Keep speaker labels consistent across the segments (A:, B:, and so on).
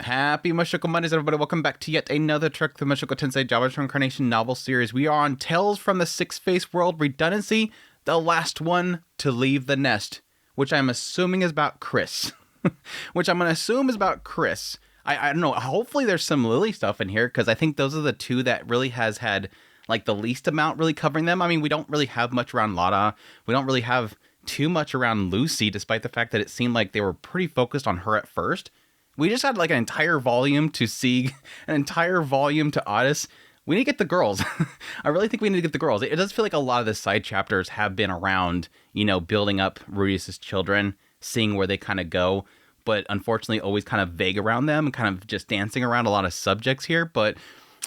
A: Happy Mushoku Mondays, everybody. Welcome back to yet another trek through Mushoku Tensei Jobless Reincarnation novel series. We are on Tales from the Six-Face World Redundancy, the last one to leave the nest, which I'm assuming is about Chris. Which I'm going to assume is about Chris. I don't know. Hopefully there's some Lily stuff in here, because I think those are the two that really has had like the least amount really covering them. I mean, we don't really have much around Lada. We don't really have too much around Lucy, despite the fact that it seemed like they were pretty focused on her at first. We just had like an entire volume to Sieg, an entire volume to Otis. We need to get the girls. I really think we need to get the girls. It does feel like a lot of the side chapters have been around, building up Rudius's children, seeing where they kind of go, but unfortunately always kind of vague around them and kind of just dancing around a lot of subjects here. But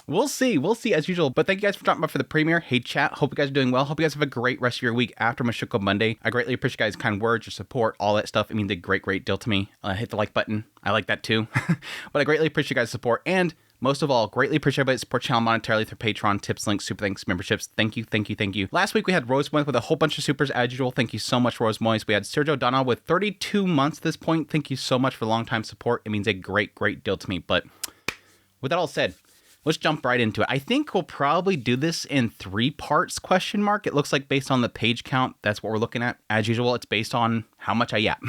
A: we'll see as usual. But thank you guys for dropping by for the premiere. Hey chat, hope you guys are doing well. Hope you guys have a great rest of your week after Mushoku Monday. I greatly appreciate you guys' kind words, your support, all that stuff. It means a great deal to me. Hit the like button. I like that too. But I greatly appreciate you guys' support, and most of all, greatly appreciate everybody that support channel monetarily through Patreon, tips, links, super thanks, memberships. Thank you. Last week we had Rose Moist with a whole bunch of supers as usual. Thank you so much, Rose Moist. We had Sergio Donna with 32 months at this point. Thank you so much for long time support. It means a great deal to me. But with that all said, let's jump right into it. I think we'll probably do this in 3 parts, ? It looks like based on the page count, that's what we're looking at. As usual, it's based on how much I yap.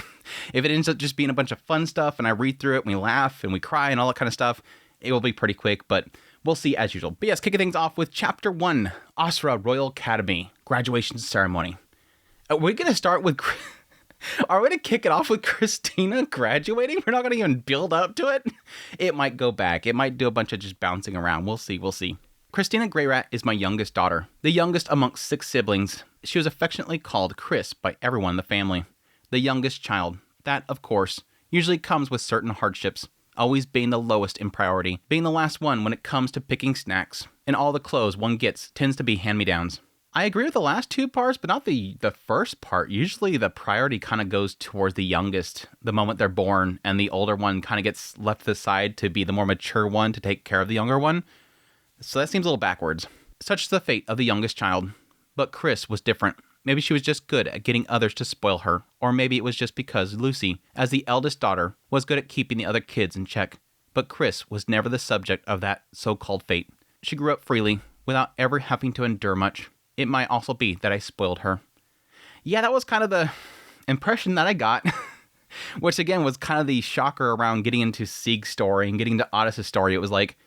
A: If it ends up just being a bunch of fun stuff and I read through it and we laugh and we cry and all that kind of stuff, it will be pretty quick, but we'll see as usual. But yes, kicking things off with Chapter 1, Asura Royal Academy, Graduation Ceremony. Are we going to start with... Are we going to kick it off with Christina graduating? We're not going to even build up to it? It might go back. It might do a bunch of just bouncing around. We'll see. Christina Greyrat is my youngest daughter, the youngest amongst 6 siblings. She was affectionately called Chris by everyone in the family. The youngest child. That, of course, usually comes with certain hardships, always being the lowest in priority, being the last one when it comes to picking snacks, and all the clothes one gets tends to be hand-me-downs. I agree with the last 2 parts, but not the first part. Usually the priority kind of goes towards the youngest the moment they're born, and the older one kind of gets left to the side to be the more mature one to take care of the younger one. So that seems a little backwards. Such is the fate of the youngest child. But Chris was different. Maybe she was just good at getting others to spoil her, or maybe it was just because Lucy, as the eldest daughter, was good at keeping the other kids in check. But Chris was never the subject of that so-called fate. She grew up freely, without ever having to endure much. It might also be that I spoiled her. Yeah, that was kind of the impression that I got, which again was kind of the shocker around getting into Sieg's story and getting to Otis' story. It was like,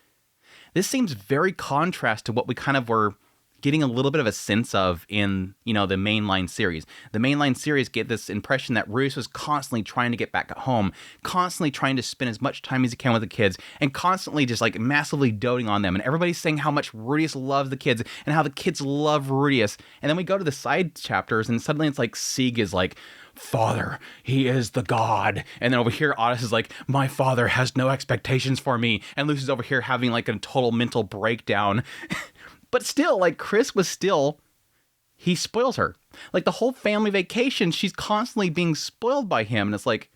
A: this seems very contrast to what we kind of were getting a little bit of a sense of in, the mainline series. The mainline series get this impression that Rudius was constantly trying to get back at home, constantly trying to spend as much time as he can with the kids, and constantly just like massively doting on them. And everybody's saying how much Rudius loves the kids and how the kids love Rudius. And then we go to the side chapters and suddenly it's like Sieg is like, father, he is the god. And then over here, Otis is like, my father has no expectations for me. And Lucy's over here having like a total mental breakdown. But still, like, Chris was still, he spoils her. Like, the whole family vacation, she's constantly being spoiled by him. And it's like,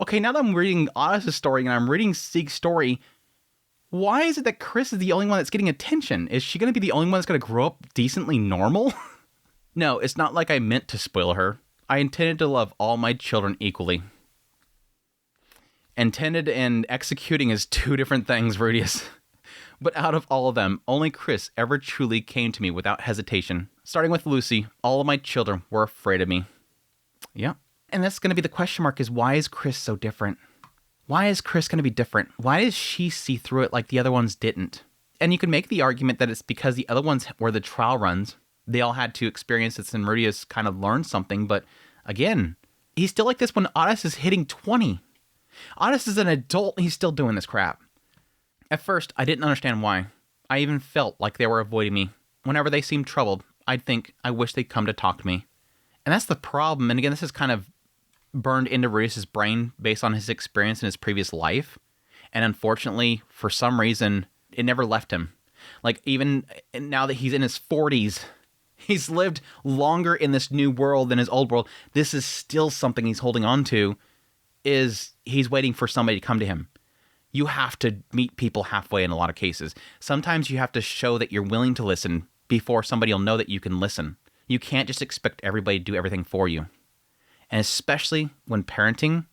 A: okay, now that I'm reading Otis' story and I'm reading Sieg's story, why is it that Chris is the only one that's getting attention? Is she going to be the only one that's going to grow up decently normal? No, it's not like I meant to spoil her. I intended to love all my children equally. Intended and executing is 2 different things, Rudius. But out of all of them, only Chris ever truly came to me without hesitation. Starting with Lucy, all of my children were afraid of me. Yeah. And that's going to be the question mark, is why is Chris so different? Why is Chris going to be different? Why does she see through it like the other ones didn't? And you can make the argument that it's because the other ones were the trial runs. They all had to experience this and Rudius kind of learned something. But again, he's still like this when Otis is hitting 20. Otis is an adult and he's still doing this crap. At first, I didn't understand why. I even felt like they were avoiding me. Whenever they seemed troubled, I'd think, I wish they'd come to talk to me. And that's the problem. And again, this is kind of burned into Rudius' brain based on his experience in his previous life. And unfortunately, for some reason, it never left him. Like, even now that he's in his 40s, he's lived longer in this new world than his old world. This is still something he's holding on to, is he's waiting for somebody to come to him. You have to meet people halfway in a lot of cases. Sometimes you have to show that you're willing to listen before somebody will know that you can listen. You can't just expect everybody to do everything for you. And especially when parenting,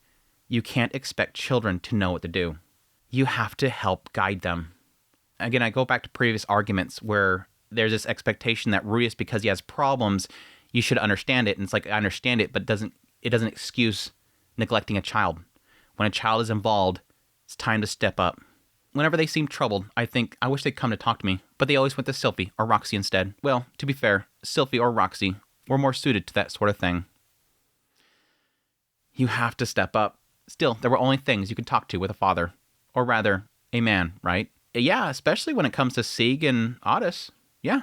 A: you can't expect children to know what to do. you have to help guide them. Again, I go back to previous arguments where there's this expectation that Ruius, because he has problems, you should understand it. And it's like, I understand it, but it doesn't excuse neglecting a child. When a child is involved, it's time to step up. Whenever they seem troubled, I think, I wish they'd come to talk to me, but they always went to Sylphie or Roxy instead. Well, to be fair, Sylphie or Roxy were more suited to that sort of thing. You have to step up. Still, there were only things you could talk to with a father. Or rather, a man, right? Yeah, especially when it comes to Sieg and Otis. Yeah,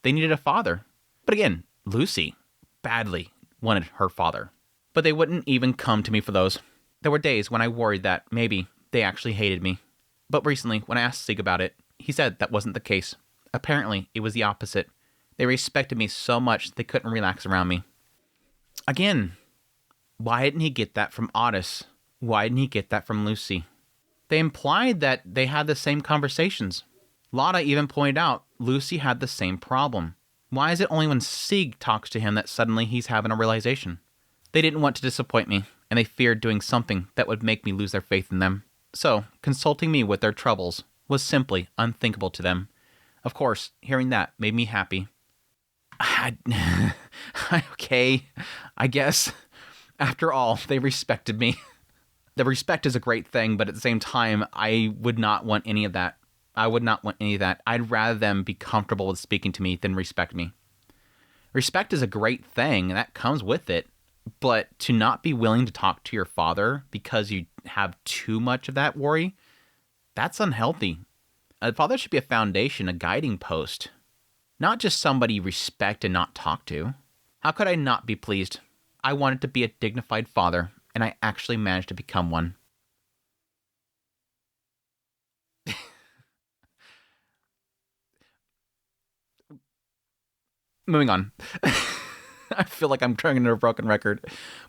A: they needed a father. But again, Lucy badly wanted her father. But they wouldn't even come to me for those. There were days when I worried that maybe they actually hated me. But recently, when I asked Sieg about it, he said that wasn't the case. Apparently, it was the opposite. They respected me so much they couldn't relax around me. Again, why didn't he get that from Otis? Why didn't he get that from Lucy? They implied that they had the same conversations. Lotta even pointed out Lucy had the same problem. Why is it only when Sieg talks to him that suddenly he's having a realization? They didn't want to disappoint me, and they feared doing something that would make me lose their faith in them. So, consulting me with their troubles was simply unthinkable to them. Of course, hearing that made me happy. Okay, I guess. After all, they respected me. The respect is a great thing, but at the same time, I would not want any of that. I'd rather them be comfortable with speaking to me than respect me. Respect is a great thing, and that comes with it. But to not be willing to talk to your father because you have too much of that worry, that's unhealthy. A father should be a foundation, a guiding post. Not just somebody you respect and not talk to. How could I not be pleased? I wanted to be a dignified father, and I actually managed to become one. Moving on. I feel like I'm turning into a broken record.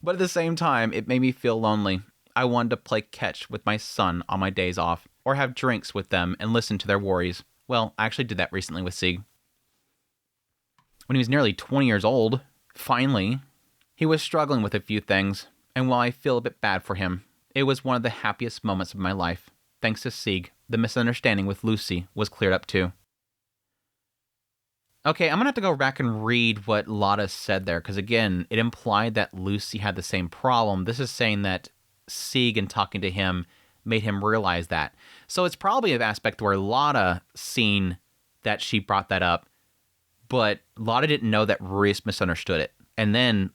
A: But at the same time, it made me feel lonely. I wanted to play catch with my son on my days off, or have drinks with them and listen to their worries. Well, I actually did that recently with Sieg. When he was nearly 20 years old, finally, he was struggling with a few things, and while I feel a bit bad for him, it was one of the happiest moments of my life. Thanks to Sieg, the misunderstanding with Lucy was cleared up too. Okay, I'm going to have to go back and read what Lotta said there, because again, it implied that Lucy had the same problem. This is saying that Sieg, in talking to him, made him realize that. So it's probably an aspect where Lotta seen that she brought that up, but Lotta didn't know that Ruius misunderstood it. And then,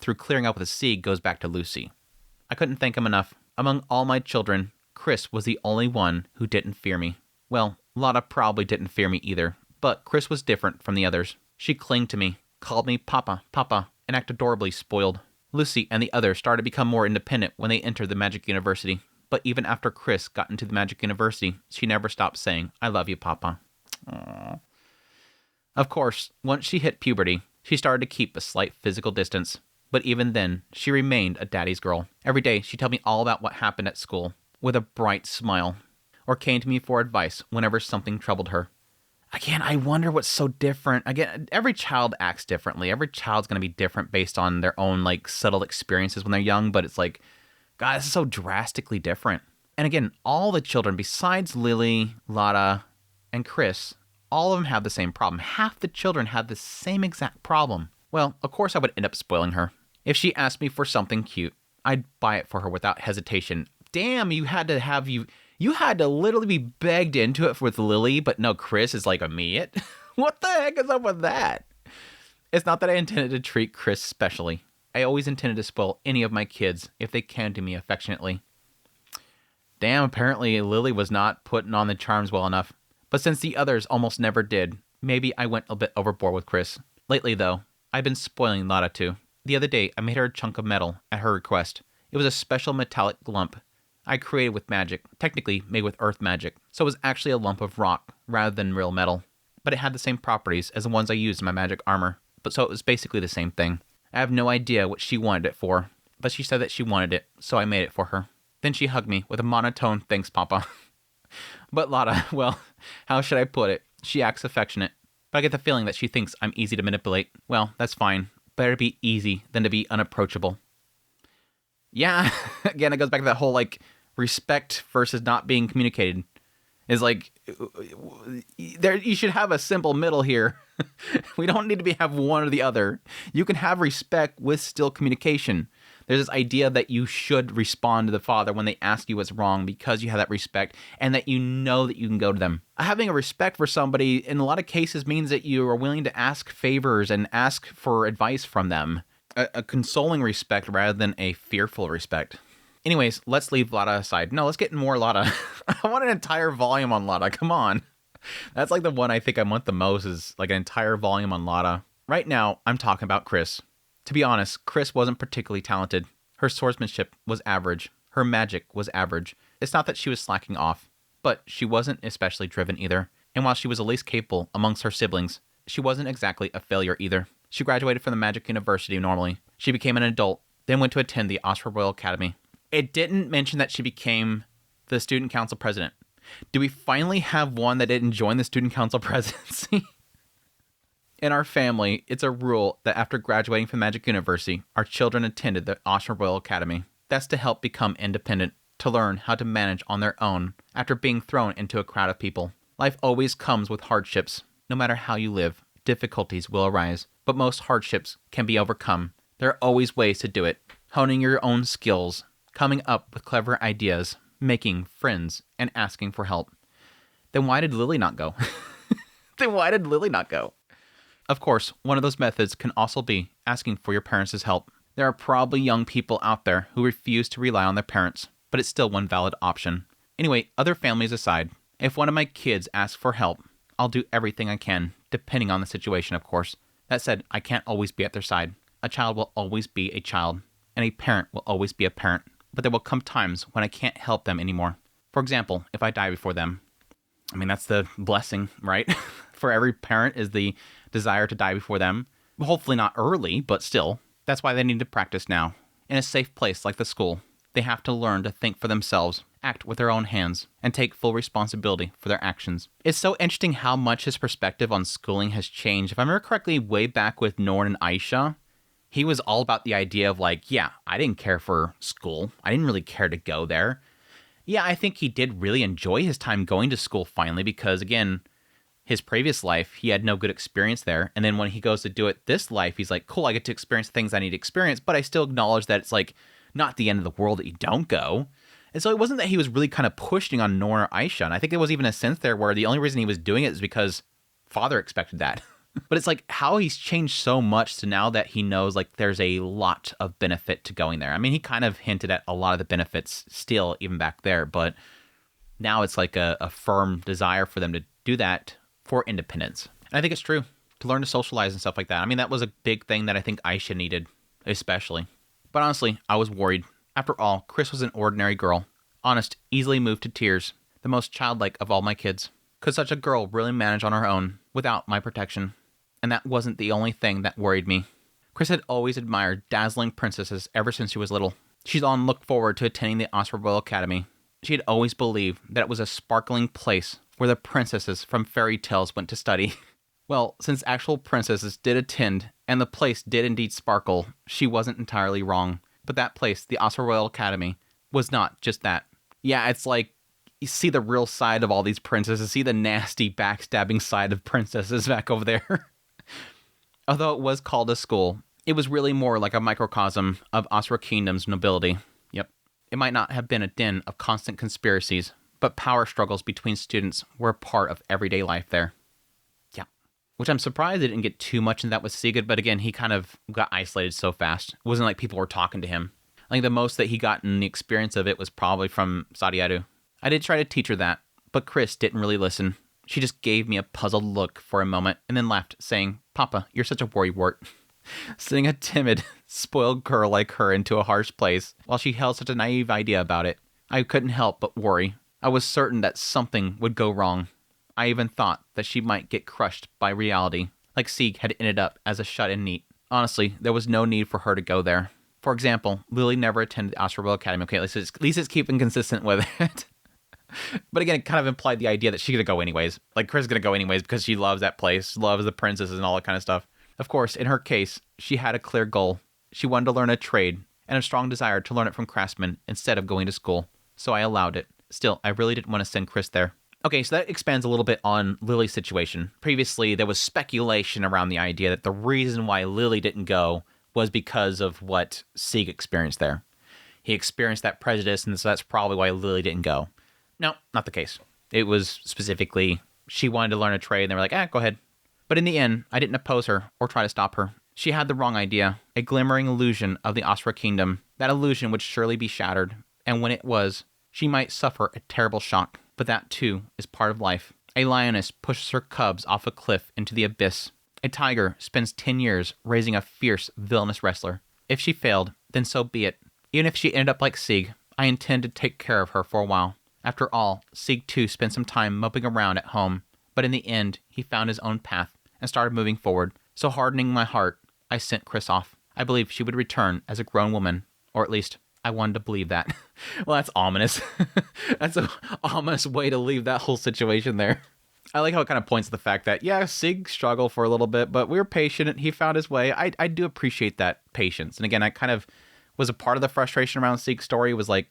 A: through clearing up with Sieg, goes back to Lucy. I couldn't thank him enough. Among all my children, Chris was the only one who didn't fear me. Well, Lotta probably didn't fear me either. But Chris was different from the others. She clinged to me, called me Papa, Papa, and acted adorably spoiled. Lucy and the others started to become more independent when they entered the Magic University. But even after Chris got into the Magic University, she never stopped saying, I love you, Papa. Aww. Of course, once she hit puberty, she started to keep a slight physical distance. But even then, she remained a daddy's girl. Every day, she'd tell me all about what happened at school, with a bright smile, or came to me for advice whenever something troubled her. Again, I wonder what's so different. Again, every child acts differently. Every child's going to be different based on their own, subtle experiences when they're young. But it's like, God, this is so drastically different. And again, all the children, besides Lily, Lotta, and Chris, all of them have the same problem. Half the children have the same exact problem. Well, of course I would end up spoiling her. If she asked me for something cute, I'd buy it for her without hesitation. Damn, you had to literally be begged into it with Lily, but no, Chris is like immediate. What the heck is up with that? It's not that I intended to treat Chris specially. I always intended to spoil any of my kids if they came to me affectionately. Damn, apparently Lily was not putting on the charms well enough. But since the others almost never did, maybe I went a bit overboard with Chris. Lately, though, I've been spoiling Lotta too. The other day, I made her a chunk of metal at her request. It was a special metallic lump I created with magic, technically made with earth magic, so it was actually a lump of rock rather than real metal. But it had the same properties as the ones I used in my magic armor, so it was basically the same thing. I have no idea what she wanted it for, but she said that she wanted it, so I made it for her. Then she hugged me with a monotone thanks, Papa. But Lotta, well, how should I put it? She acts affectionate, but I get the feeling that she thinks I'm easy to manipulate. Well, that's fine. Better to be easy than to be unapproachable. Yeah, again, it goes back to that whole, respect versus not being communicated. Is like, there you should have a simple middle here. We don't need to have one or the other. You can have respect with still communication. There's this idea that you should respond to the father when they ask you what's wrong because you have that respect and that you know that you can go to them. Having a respect for somebody in a lot of cases means that you are willing to ask favors and ask for advice from them. A consoling respect rather than a fearful respect. Anyways, let's leave Lada aside. No, let's get more Lada. I want an entire volume on Lada. Come on. That's like the one I think I want the most, is like an entire volume on Lada. Right now, I'm talking about Chris. To be honest, Chris wasn't particularly talented. Her swordsmanship was average. Her magic was average. It's not that she was slacking off, but she wasn't especially driven either. And while she was the least capable amongst her siblings, she wasn't exactly a failure either. She graduated from the Magic University normally. She became an adult, then went to attend the Oxford Royal Academy. It didn't mention that she became the student council president. Do we finally have one that didn't join the student council presidency? In our family, it's a rule that after graduating from Magic University, our children attended the Oxford Royal Academy. That's to help become independent, to learn how to manage on their own after being thrown into a crowd of people. Life always comes with hardships. No matter how you live, difficulties will arise, but most hardships can be overcome. There are always ways to do it. Honing your own skills, coming up with clever ideas, making friends, and asking for help. Then why did Lily not go? Of course, one of those methods can also be asking for your parents' help. There are probably young people out there who refuse to rely on their parents, but it's still one valid option. Anyway, other families aside, if one of my kids asks for help, I'll do everything I can, depending on the situation, of course. That said, I can't always be at their side. A child will always be a child, and a parent will always be a parent. But there will come times when I can't help them anymore. For example, if I die before them. I mean, that's the blessing, right? For every parent is the desire to die before them. Hopefully not early, but still. That's why they need to practice now. In a safe place like the school, they have to learn to think for themselves, act with their own hands, and take full responsibility for their actions. It's so interesting how much his perspective on schooling has changed. If I remember correctly, way back with Norn and Aisha, he was all about the idea of like, yeah, I didn't care for school. I didn't really care to go there. Yeah, I think he did really enjoy his time going to school finally because, again, his previous life, he had no good experience there. And then when he goes to do it this life, he's like, cool, I get to experience things I need to experience, but I still acknowledge that it's like not the end of the world that you don't go. And so it wasn't that he was really kind of pushing on Norn or Aisha. And I think there was even a sense there where the only reason he was doing it is because father expected that. But it's like how he's changed so much to now that he knows like there's a lot of benefit to going there. I mean, he kind of hinted at a lot of the benefits still even back there, but now it's like a firm desire for them to do that for independence. And I think it's true, to learn to socialize and stuff like that. I mean, that was a big thing that I think Aisha needed, especially. But honestly, I was worried. After all, Chris was an ordinary girl. Honest, easily moved to tears. The most childlike of all my kids. Could such a girl really manage on her own without my protection? And that wasn't the only thing that worried me. Chris had always admired dazzling princesses ever since she was little. She'd on looked forward to attending the Oxford Royal Academy. She had always believed that it was a sparkling place where the princesses from fairy tales went to study. Well, since actual princesses did attend, and the place did indeed sparkle, she wasn't entirely wrong. But that place, the Oxford Royal Academy, was not just that. Yeah, it's like, you see the real side of all these princesses, see the nasty backstabbing side of princesses back over there. Although it was called a school, it was really more like a microcosm of Oxford Kingdom's nobility. Yep. It might not have been a den of constant conspiracies, but power struggles between students were a part of everyday life there. Yeah. Which I'm surprised they didn't get too much in that with Sigurd, but again, he kind of got isolated so fast. It wasn't like people were talking to him. I think the most that he got in the experience of it was probably from Sadiaru. I did try to teach her that, but Chris didn't really listen. She just gave me a puzzled look for a moment and then laughed, saying, "Papa, you're such a worrywart." Sending a timid, spoiled girl like her into a harsh place while she held such a naive idea about it. I couldn't help but worry. I was certain that something would go wrong. I even thought that she might get crushed by reality, like Sieg had ended up as a shut-in NEET. Honestly, there was no need for her to go there. For example, Lily never attended the Oxford Royal Academy. Okay, at least it's keeping consistent with it. But again, it kind of implied the idea that she's going to go anyways. Like, Chris is going to go anyways because she loves that place, loves the princesses and all that kind of stuff. Of course, in her case, she had a clear goal. She wanted to learn a trade and a strong desire to learn it from craftsmen instead of going to school. so I allowed it. Still, I really didn't want to send Chris there. Okay, so that expands a little bit on Lily's situation. Previously, there was speculation around the idea that the reason why Lily didn't go was because of what Sieg experienced there. He experienced that prejudice, and so that's probably why Lily didn't go. No, not the case. It was specifically, she wanted to learn a trade, and they were like, go ahead. But in the end, I didn't oppose her or try to stop her. She had the wrong idea, a glimmering illusion of the Asura kingdom. That illusion would surely be shattered, and when it was, she might suffer a terrible shock. But that, too, is part of life. A lioness pushes her cubs off a cliff into the abyss. A tiger spends 10 years raising a fierce, villainous wrestler. If she failed, then so be it. Even if she ended up like Sieg, I intend to take care of her for a while. After all, Sieg too spent some time moping around at home, but in the end, he found his own path and started moving forward. So hardening my heart, I sent Chris off. I believed she would return as a grown woman, or at least I wanted to believe that. Well, that's ominous. That's an ominous way to leave that whole situation there. I like how it kind of points to the fact that, yeah, Sieg struggled for a little bit, but we were patient. He found his way. I do appreciate that patience. And again, I kind of was a part of the frustration around Sieg's story was like,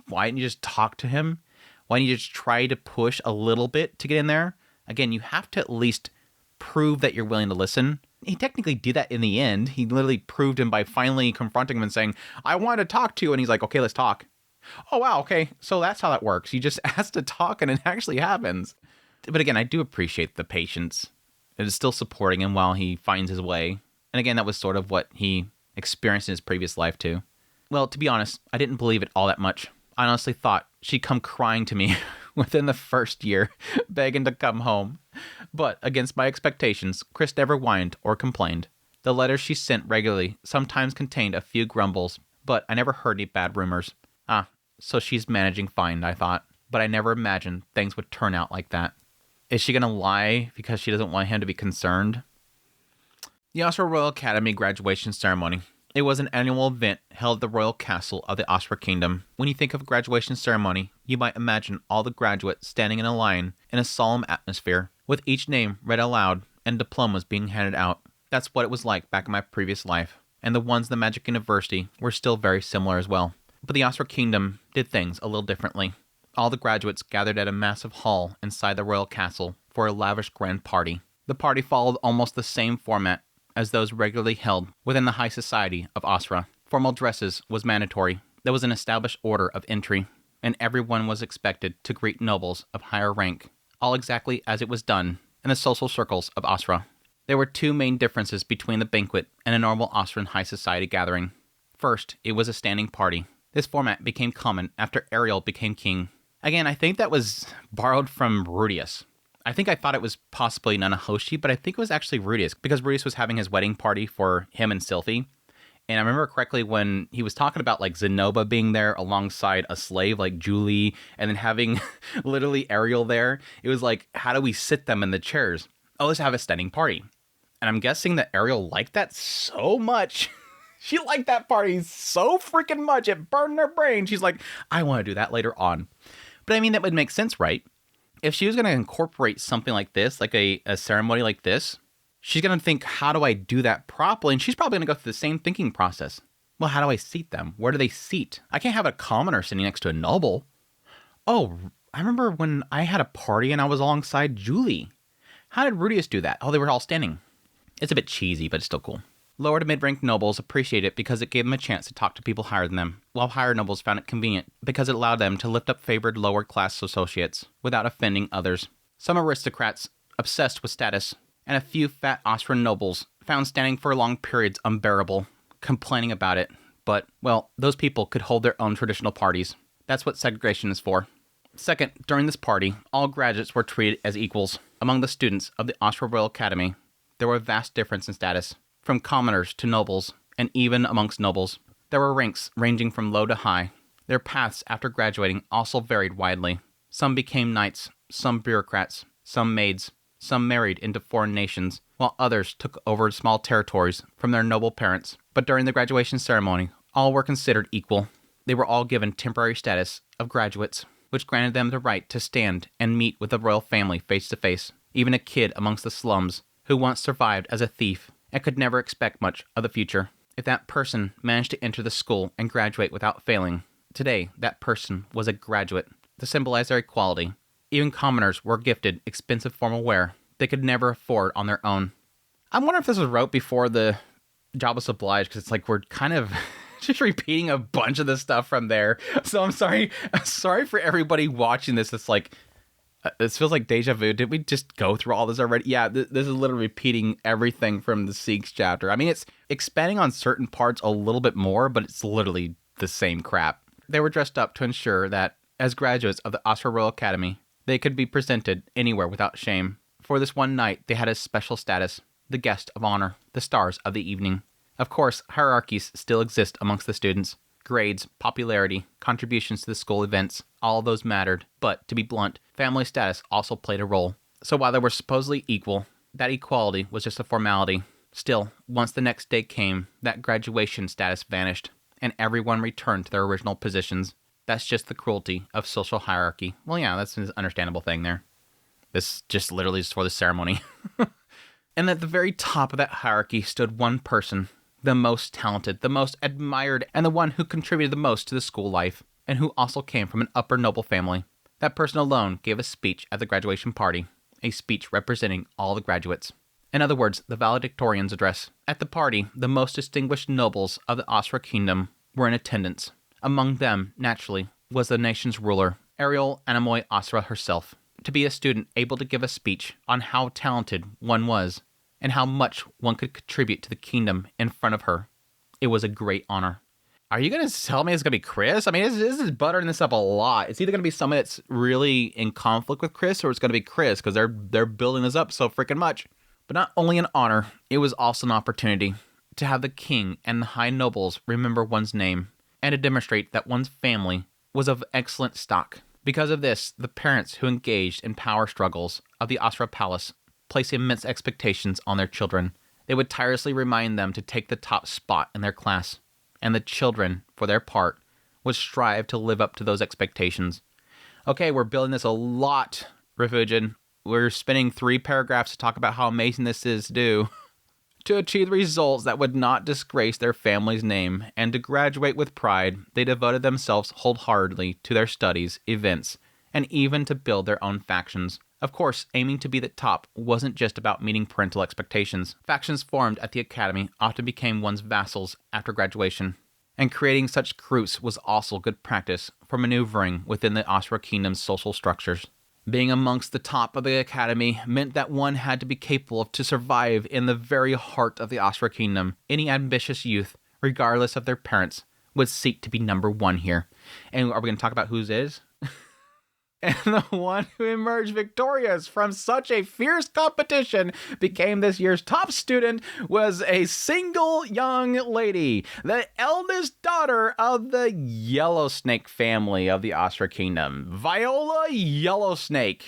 A: why didn't you just talk to him? Why didn't you just try to push a little bit to get in there? Again, you have to at least prove that you're willing to listen. He technically did that in the end. He literally proved him by finally confronting him and saying, I want to talk to you. And he's like, okay, let's talk. Oh, wow. Okay. So that's how that works. You just ask to talk and it actually happens. But again, I do appreciate the patience. It is still supporting him while he finds his way. And again, that was sort of what he experienced in his previous life too. Well, to be honest, I didn't believe it all that much. I honestly thought she'd come crying to me within the first year, begging to come home. But against my expectations, Chris never whined or complained. The letters she sent regularly sometimes contained a few grumbles, but I never heard any bad rumors. So she's managing fine, I thought. But I never imagined things would turn out like that. Is she going to lie because she doesn't want him to be concerned? The Asura Royal Academy graduation ceremony. It was an annual event held at the royal castle of the Asura Kingdom. When you think of a graduation ceremony, you might imagine all the graduates standing in a line in a solemn atmosphere, with each name read aloud and diplomas being handed out. That's what it was like back in my previous life, and the ones in the Magic University were still very similar as well. But the Asura Kingdom did things a little differently. All the graduates gathered at a massive hall inside the royal castle for a lavish grand party. The party followed almost the same format as those regularly held within the high society of Asura. Formal dresses was mandatory. There was an established order of entry, and everyone was expected to greet nobles of higher rank, all exactly as it was done in the social circles of Asura. There were two main differences between the banquet and a normal Asuran high society gathering. First, it was a standing party. This format became common after Ariel became king. Again, I think that was borrowed from Rudius. I think I thought it was possibly Nanahoshi, but I think it was actually Rudius, because Rudius was having his wedding party for him and Sylphie. And I remember correctly when he was talking about like Zenobia being there alongside a slave like Julie, and then having literally Ariel there. It was like, how do we sit them in the chairs? Oh, let's have a standing party. And I'm guessing that Ariel liked that so much. She liked that party so freaking much. It burned her brain. She's like, I want to do that later on. But I mean, that would make sense, right? If she was going to incorporate something like this, like a ceremony like this, she's going to think, how do I do that properly? And she's probably going to go through the same thinking process. Well, how do I seat them? Where do they seat? I can't have a commoner sitting next to a noble. Oh, I remember when I had a party and I was alongside Julie. How did Rudius do that? Oh, they were all standing. It's a bit cheesy, but it's still cool. Lower to mid-ranked nobles appreciate it because it gave them a chance to talk to people higher than them, while higher nobles found it convenient because it allowed them to lift up favored lower-class associates without offending others. Some aristocrats, obsessed with status, and a few fat Asuran nobles found standing for long periods unbearable, complaining about it. But, well, those people could hold their own traditional parties. That's what segregation is for. Second, during this party, all graduates were treated as equals. Among the students of the Asura Royal Academy, there were a vast difference in status. From commoners to nobles, and even amongst nobles. There were ranks ranging from low to high. Their paths after graduating also varied widely. Some became knights, some bureaucrats, some maids, some married into foreign nations, while others took over small territories from their noble parents. But during the graduation ceremony, all were considered equal. They were all given temporary status of graduates, which granted them the right to stand and meet with the royal family face to face. Even a kid amongst the slums, who once survived as a thief, and could never expect much of the future. If that person managed to enter the school and graduate without failing, Today, that person was a graduate to symbolize their equality. Even commoners were gifted expensive formal wear they could never afford on their own. I wonder if this was wrote before the Jobless Obliged, because it's like we're kind of just repeating a bunch of the stuff from there. So I'm sorry. Sorry for everybody watching this. It's like, this feels like deja vu. Did we just go through all this already? Yeah, this is literally repeating everything from the Sikhs chapter. I mean, it's expanding on certain parts a little bit more, but it's literally the same crap. They were dressed up to ensure that, as graduates of the Asra Royal Academy, they could be presented anywhere without shame. For this one night, they had a special status, the guest of honor, the stars of the evening. Of course, hierarchies still exist amongst the students. Grades, popularity, contributions to the school events, all of those mattered. But, to be blunt, family status also played a role. So while they were supposedly equal, that equality was just a formality. Still, once the next day came, that graduation status vanished, and everyone returned to their original positions. That's just the cruelty of social hierarchy. Well, yeah, that's an understandable thing there. This just literally is for the ceremony. And at the very top of that hierarchy stood one person, the most talented, the most admired, and the one who contributed the most to the school life, and who also came from an upper noble family. That person alone gave a speech at the graduation party, a speech representing all the graduates. In other words, the valedictorian's address. At the party, the most distinguished nobles of the Asra kingdom were in attendance. Among them, naturally, was the nation's ruler, Ariel Anamoy Asra herself. To be a student able to give a speech on how talented one was, and how much one could contribute to the kingdom in front of her, it was a great honor. Are you going to tell me it's going to be Chris? I mean, this is buttering this up a lot. It's either going to be someone that's really in conflict with Chris, or it's going to be Chris, because they're building this up so freaking much. But not only an honor, it was also an opportunity to have the king and the high nobles remember one's name, and to demonstrate that one's family was of excellent stock. Because of this, the parents who engaged in power struggles of the Asra Palace placed immense expectations on their children. They would tirelessly remind them to take the top spot in their class, and the children, for their part, would strive to live up to those expectations. Okay, we're building this a lot, Refugin. We're spending 3 paragraphs to talk about how amazing this is to do. To achieve results that would not disgrace their family's name, and to graduate with pride, they devoted themselves wholeheartedly to their studies, events, and even to build their own factions. Of course, aiming to be the top wasn't just about meeting parental expectations. Factions formed at the academy often became one's vassals after graduation, and creating such groups was also good practice for maneuvering within the Asra Kingdom's social structures. Being amongst the top of the academy meant that one had to be capable to survive in the very heart of the Asra Kingdom. Any ambitious youth, regardless of their parents, would seek to be number one here. And are we going to talk about whose is? And the one who emerged victorious from such a fierce competition became this year's top student was a single young lady, the eldest daughter of the Yellowsnake family of the Asra Kingdom, Viola Yellowsnake.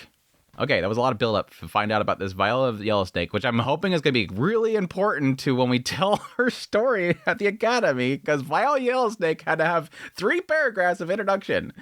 A: Okay, that was a lot of build-up to find out about this Viola Yellowsnake, which I'm hoping is going to be really important to when we tell her story at the academy, because Viola Yellowsnake had to have 3 paragraphs of introduction.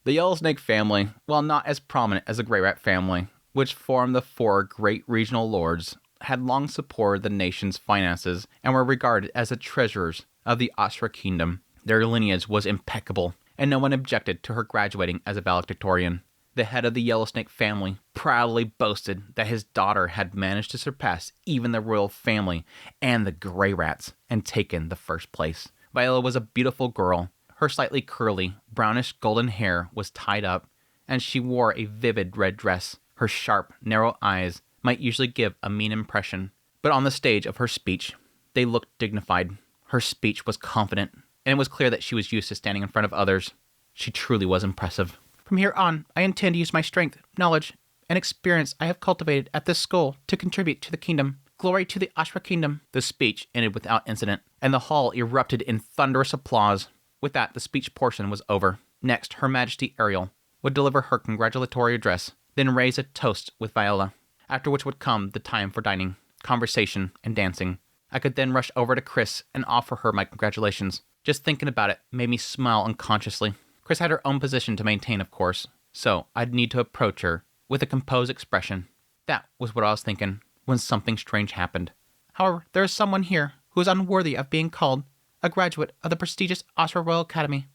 A: The Yellowsnake family, while not as prominent as the Grey Rat family, which formed the 4 great regional lords, had long supported the nation's finances and were regarded as the treasurers of the Asra Kingdom. Their lineage was impeccable, and no one objected to her graduating as a valedictorian. The head of the Yellowsnake family proudly boasted that his daughter had managed to surpass even the royal family and the Grey Rats and taken the first place. Viola was a beautiful girl. Her slightly curly, brownish golden hair was tied up, and she wore a vivid red dress. Her sharp, narrow eyes might usually give a mean impression, but on the stage of her speech, they looked dignified. Her speech was confident, and it was clear that she was used to standing in front of others. She truly was impressive. From here on, I intend to use my strength, knowledge, and experience I have cultivated at this school to contribute to the kingdom. Glory to the Asra Kingdom. The speech ended without incident, and the hall erupted in thunderous applause. With that, the speech portion was over. Next, Her Majesty Ariel would deliver her congratulatory address, then raise a toast with Viola, after which would come the time for dining, conversation, and dancing. I could then rush over to Chris and offer her my congratulations. Just thinking about it made me smile unconsciously. Chris had her own position to maintain, of course, so I'd need to approach her with a composed expression. That was what I was thinking when something strange happened. However, there is someone here who is unworthy of being called a graduate of the prestigious Asra Royal Academy.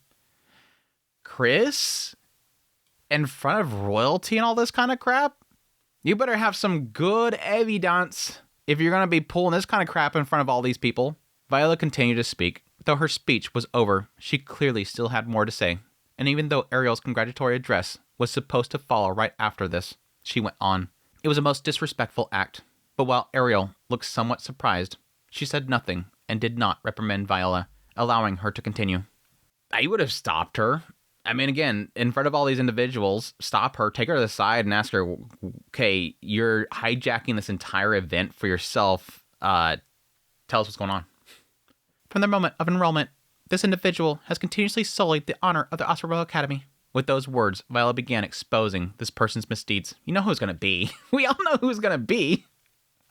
A: Chris? In front of royalty and all this kind of crap? You better have some good evidence if you're going to be pulling this kind of crap in front of all these people. Viola continued to speak. Though her speech was over, she clearly still had more to say. And even though Ariel's congratulatory address was supposed to follow right after this, she went on. It was a most disrespectful act. But while Ariel looked somewhat surprised, she said nothing and did not reprimand Viola, allowing her to continue. I would have stopped her. I mean, again, in front of all these individuals, stop her, take her to the side and ask her, okay, you're hijacking this entire event for yourself. Tell us what's going on. From the moment of enrollment, this individual has continuously sullied the honor of the Oscar Royal Academy. With those words, Viola began exposing this person's misdeeds. You know who it's going to be. We all know who it's going to be.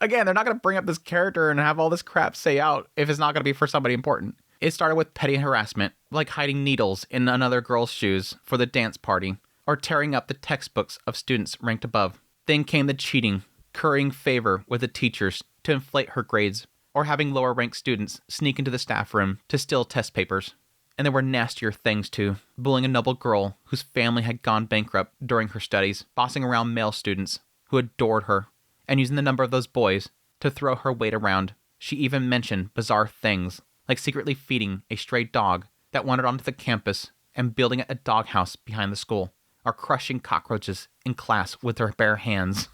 A: Again, they're not going to bring up this character and have all this crap say out if it's not going to be for somebody important. It started with petty harassment, like hiding needles in another girl's shoes for the dance party, or tearing up the textbooks of students ranked above. Then came the cheating, currying favor with the teachers to inflate her grades, or having lower-ranked students sneak into the staff room to steal test papers. And there were nastier things too, bullying a noble girl whose family had gone bankrupt during her studies, bossing around male students who adored her, and using the number of those boys to throw her weight around. She even mentioned bizarre things, like secretly feeding a stray dog that wandered onto the campus and building a doghouse behind the school, or crushing cockroaches in class with her bare hands.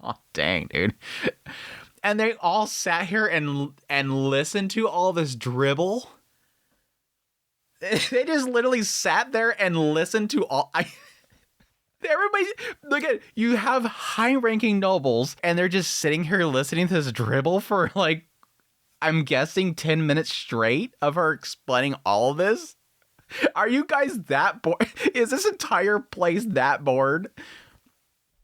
A: God dang, dude. And they all sat here and listened to all this dribble. They just literally sat there and listened to all... Everybody, look at, you have high-ranking nobles, and they're just sitting here listening to this dribble for, like, I'm guessing 10 minutes straight of her explaining all of this? Are you guys that bored? Is this entire place that bored?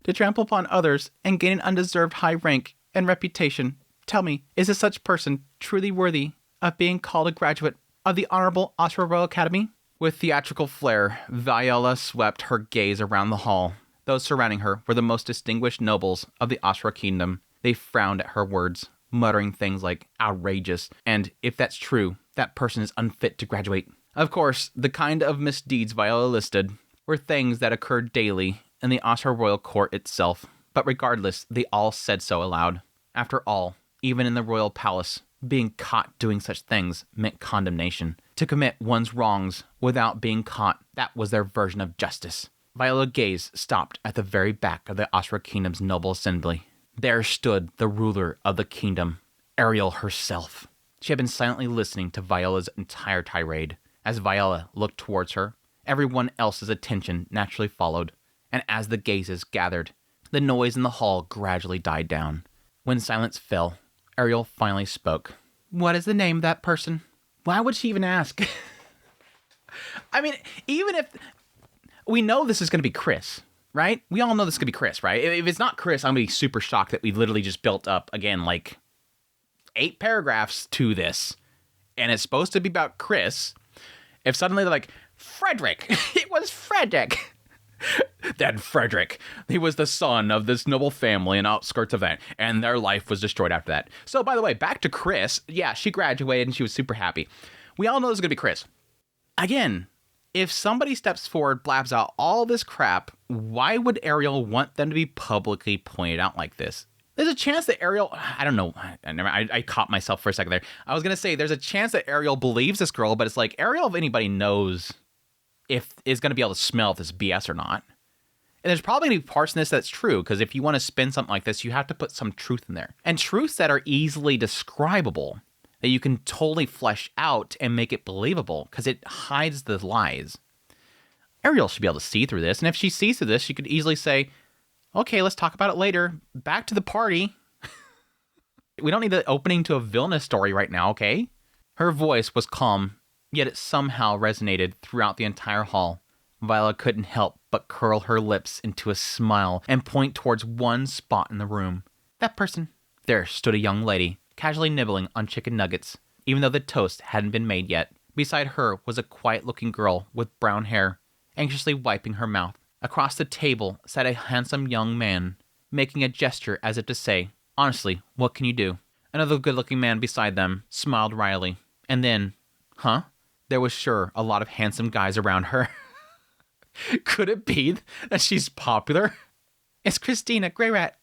A: To trample upon others and gain an undeserved high rank and reputation. Tell me, is a such person truly worthy of being called a graduate of the Honorable Oscar Royal Academy? With theatrical flair, Viola swept her gaze around the hall. Those surrounding her were the most distinguished nobles of the Osra Kingdom. They frowned at her words, muttering things like outrageous, and if that's true, that person is unfit to graduate. Of course, the kind of misdeeds Viola listed were things that occurred daily in the Osra Royal Court itself, but regardless, they all said so aloud. After all, even in the royal palace, being caught doing such things meant condemnation. To commit one's wrongs without being caught, that was their version of justice. Viola's gaze stopped at the very back of the Osra Kingdom's noble assembly. There stood the ruler of the kingdom, Ariel herself. She had been silently listening to Viola's entire tirade. As Viola looked towards her, everyone else's attention naturally followed, and as the gazes gathered, the noise in the hall gradually died down. When silence fell, Ariel finally spoke. What is the name of that person? Why would she even ask? I mean, even if... We know this is going to be Chris, right? We all know this is going to be Chris, right? If it's not Chris, I'm going to be super shocked that we literally just built up, again, like 8 paragraphs to this. And it's supposed to be about Chris. If suddenly they're like, Frederick! It was Frederick! Then Frederick, he was the son of this noble family in outskirts of that, and their life was destroyed after that. So, by the way, back to Chris. Yeah, she graduated and she was super happy. We all know this is going to be Chris. Again, if somebody steps forward, blabs out all this crap, why would Ariel want them to be publicly pointed out like this? There's a chance that Ariel, I don't know, I caught myself for a second there. I was going to say, there's a chance that Ariel believes this girl, but it's like, Ariel, if anybody knows if is going to be able to smell if this BS or not. And there's probably going to be parts in this that's true, because if you want to spin something like this, you have to put some truth in there. And truths that are easily describable, that you can totally flesh out and make it believable, because it hides the lies. Ariel should be able to see through this, and if she sees through this, she could easily say, okay, let's talk about it later. Back to the party. We don't need the opening to a villainous story right now, okay? Her voice was calm, yet it somehow resonated throughout the entire hall. Viola couldn't help but curl her lips into a smile and point towards one spot in the room. That person. There stood a young lady, casually nibbling on chicken nuggets, even though the toast hadn't been made yet. Beside her was a quiet-looking girl with brown hair, anxiously wiping her mouth. Across the table sat a handsome young man, making a gesture as if to say, honestly, what can you do? Another good-looking man beside them smiled wryly, and then, huh? There was sure a lot of handsome guys around her. Could it be that she's popular? It's Christina, Grey Rat.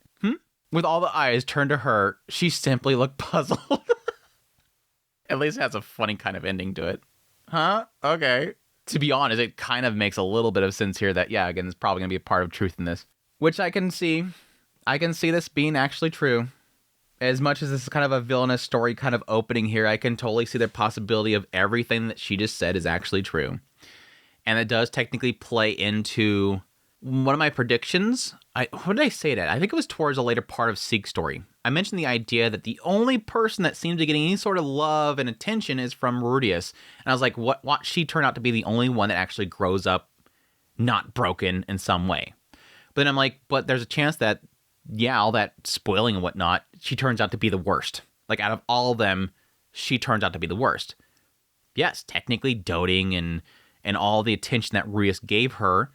A: With all the eyes turned to her, she simply looked puzzled. At least it has a funny kind of ending to it. Huh? Okay. To be honest, it kind of makes a little bit of sense here that, yeah, again, there's probably going to be a part of truth in this. Which I can see. I can see this being actually true. As much as this is kind of a villainous story kind of opening here, I can totally see the possibility of everything that she just said is actually true. And it does technically play into one of my predictions. What did I say that? I think it was towards a later part of Sieg's story. I mentioned the idea that the only person that seems to be getting any sort of love and attention is from Rudius. And I was like, what she turned out to be the only one that actually grows up not broken in some way. But then I'm like, but there's a chance that, yeah, all that spoiling and whatnot, she turns out to be the worst. Like, out of all of them, she turns out to be the worst. Yes, technically doting and all the attention that Rudius gave her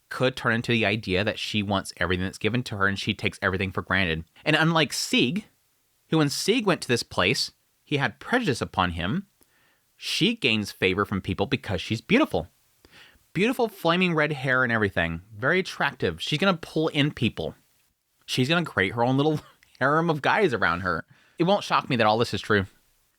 A: could turn into the idea that she wants everything that's given to her and she takes everything for granted. And unlike Sieg, who when Sieg went to this place, he had prejudice upon him, she gains favor from people because she's beautiful. Beautiful flaming red hair and everything. Very attractive. She's going to pull in people. She's going to create her own little harem of guys around her. It won't shock me that all this is true.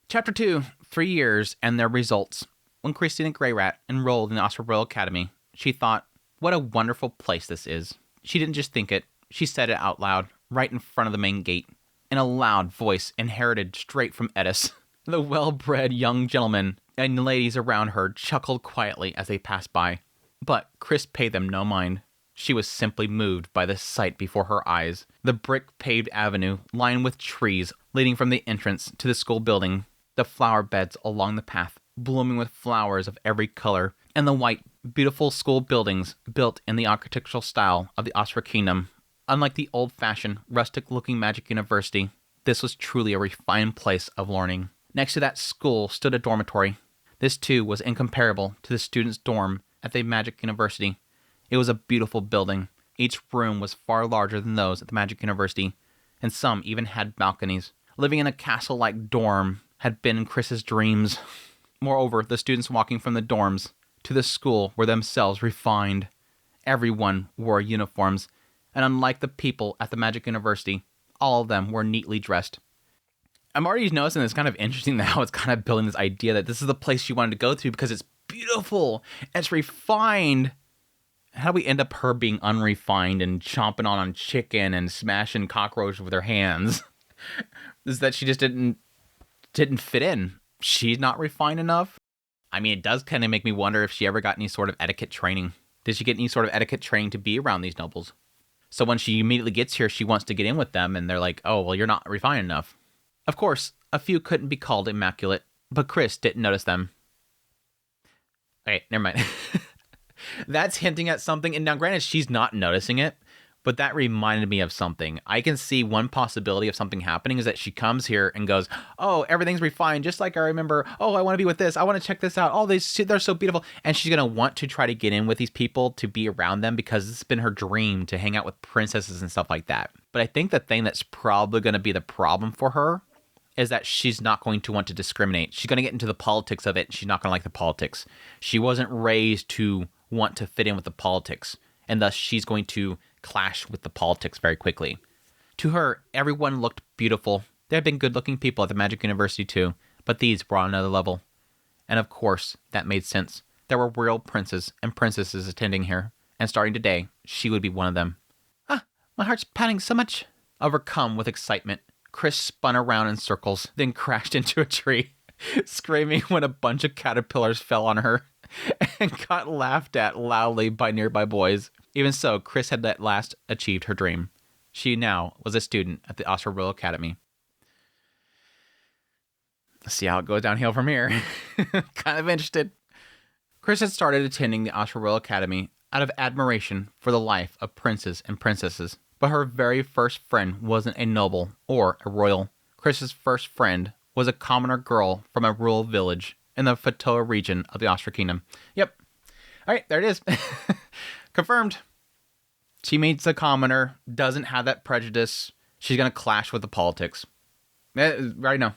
A: Chapter 2, 3 years and their results. When Christina Grey Rat enrolled in the Osprey Royal Academy, she thought, what a wonderful place this is. She didn't just think it, she said it out loud, right in front of the main gate, in a loud voice inherited straight from Edis. The well-bred young gentlemen and ladies around her chuckled quietly as they passed by. But Chris paid them no mind. She was simply moved by the sight before her eyes. The brick-paved avenue, lined with trees, leading from the entrance to the school building. The flower beds along the path, blooming with flowers of every color. And the white, beautiful school buildings built in the architectural style of the Osprey Kingdom. Unlike the old-fashioned, rustic-looking Magic University, this was truly a refined place of learning. Next to that school stood a dormitory. This, too, was incomparable to the students' dorm at the Magic University. It was a beautiful building. Each room was far larger than those at the Magic University, and some even had balconies. Living in a castle-like dorm had been in Chris's dreams. Moreover, the students walking from the dorms to the school were themselves refined. Everyone wore uniforms, and unlike the people at the Magic University, all of them were neatly dressed. I'm already noticing it's kind of interesting how it's kind of building this idea that this is the place she wanted to go to because it's beautiful, it's refined. How do we end up her being unrefined and chomping on chicken and smashing cockroaches with her hands? Is that she just didn't fit in? She's not refined enough? I mean, it does kind of make me wonder if she ever got any sort of etiquette training. Did she get any sort of etiquette training to be around these nobles? So when she immediately gets here, she wants to get in with them, and they're like, oh, well, you're not refined enough. Of course, a few couldn't be called immaculate, but Chris didn't notice them. Okay, never mind. That's hinting at something, and now granted, she's not noticing it, but that reminded me of something. I can see one possibility of something happening is that she comes here and goes, oh, everything's refined, just like I remember, oh, I want to be with this, I want to check this out, oh, they're so beautiful, and she's going to want to try to get in with these people to be around them because it's been her dream to hang out with princesses and stuff like that. But I think the thing that's probably going to be the problem for her is that she's not going to want to discriminate. She's going to get into the politics of it, and she's not going to like the politics. She wasn't raised to want to fit in with the politics, and thus she's going to clash with the politics very quickly. To her, everyone looked beautiful. There had been good-looking people at the Magic University too, but these were on another level. And of course, that made sense. There were royal princes and princesses attending here, and starting today, she would be one of them. Ah, my heart's pounding so much. Overcome with excitement, Chris spun around in circles, then crashed into a tree, screaming when a bunch of caterpillars fell on her and got laughed at loudly by nearby boys. Even so, Chris had at last achieved her dream. She now was a student at the Osprey Royal Academy. Let's see how it goes downhill from here. Kind of interested. Chris had started attending the Osprey Royal Academy out of admiration for the life of princes and princesses. But her very first friend wasn't a noble or a royal. Chris's first friend was a commoner girl from a rural village in the Fatoa region of the Osprey Kingdom. Yep. All right, there it is. Confirmed. She meets a commoner, doesn't have that prejudice. She's going to clash with the politics. Right now.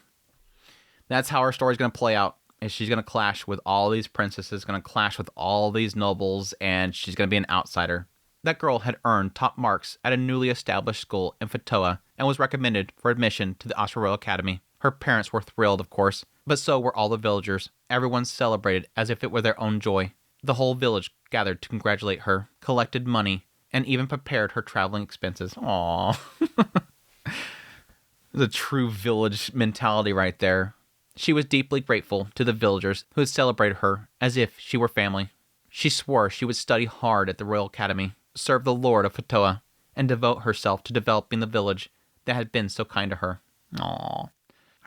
A: That's how her story's going to play out. is she's going to clash with all these princesses, going to clash with all these nobles, and she's going to be an outsider. That girl had earned top marks at a newly established school in Fatoa and was recommended for admission to the Ashura Royal Academy. Her parents were thrilled, of course, but so were all the villagers. Everyone celebrated as if it were their own joy. The whole village gathered to congratulate her, collected money, and even prepared her traveling expenses. Aww. The true village mentality right there. She was deeply grateful to the villagers who had celebrated her as if she were family. She swore she would study hard at the Royal Academy, serve the Lord of Fatoa, and devote herself to developing the village that had been so kind to her. Aww. All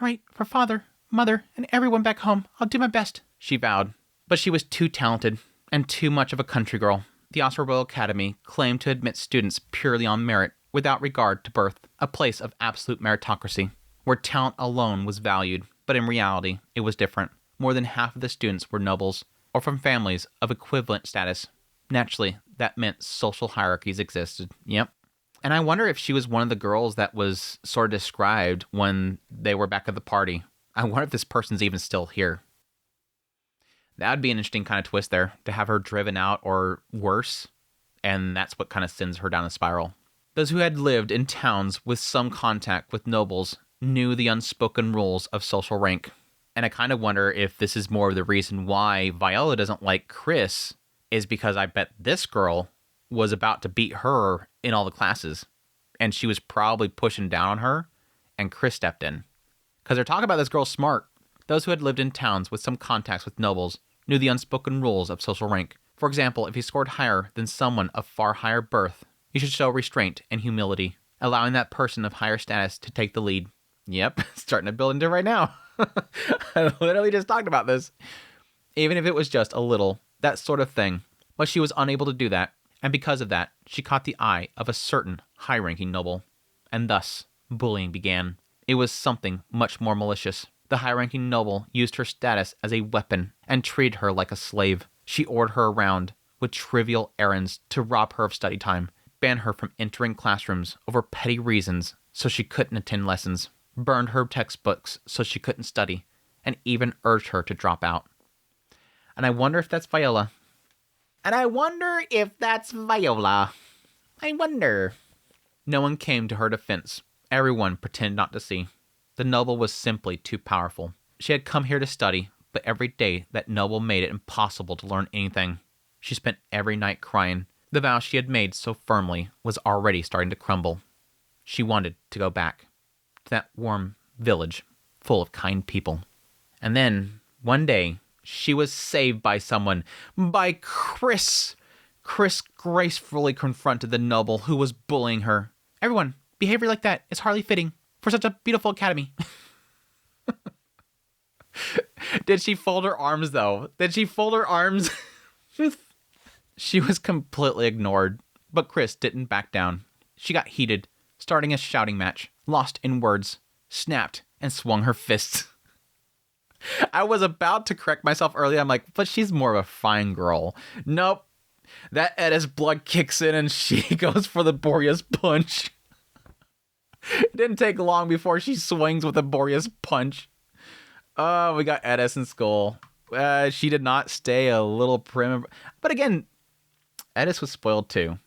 A: right, for father, mother, and everyone back home, I'll do my best, she vowed. But she was too talented and too much of a country girl. The Ashura Royal Academy claimed to admit students purely on merit, without regard to birth, a place of absolute meritocracy, where talent alone was valued. But in reality, it was different. More than half of the students were nobles, or from families of equivalent status. Naturally, that meant social hierarchies existed. Yep. And I wonder if she was one of the girls that was sort of described when they were back at the party. I wonder if this person's even still here. That would be an interesting kind of twist there, to have her driven out or worse, and that's what kind of sends her down a spiral. Those who had lived in towns with some contact with nobles knew the unspoken rules of social rank. And I kind of wonder if this is more of the reason why Viola doesn't like Chris, is because I bet this girl was about to beat her in all the classes. And she was probably pushing down on her, and Chris stepped in. Because they're talking about this girl smart. Those who had lived in towns with some contacts with nobles knew the unspoken rules of social rank. For example, if you scored higher than someone of far higher birth, you should show restraint and humility, allowing that person of higher status to take the lead. Yep, starting to build into it right now. I literally just talked about this. Even if it was just a little, that sort of thing. But she was unable to do that, and because of that, she caught the eye of a certain high-ranking noble. And thus, bullying began. It was something much more malicious. The high-ranking noble used her status as a weapon and treated her like a slave. She ordered her around with trivial errands to rob her of study time, ban her from entering classrooms over petty reasons so she couldn't attend lessons, burned her textbooks so she couldn't study, and even urged her to drop out. And I wonder if that's Viola. I wonder. No one came to her defense. Everyone pretended not to see. The noble was simply too powerful. She had come here to study, but every day that noble made it impossible to learn anything. She spent every night crying. The vow she had made so firmly was already starting to crumble. She wanted to go back to that warm village full of kind people. And then, one day, she was saved by someone. By Chris. Chris gracefully confronted the noble who was bullying her. Everyone, behavior like that is hardly fitting for such a beautiful academy. Did she fold her arms, though? Did she fold her arms? She was completely ignored, but Chris didn't back down. She got heated, starting a shouting match, lost in words, snapped, and swung her fists. I was about to correct myself earlier. I'm like, but she's more of a fine girl. Nope. That Edda's blood kicks in and she goes for the Boreas punch. It didn't take long before she swings with a Boreas punch. Oh, we got Edis in school. She did not stay a little prim. But again, Edis was spoiled too.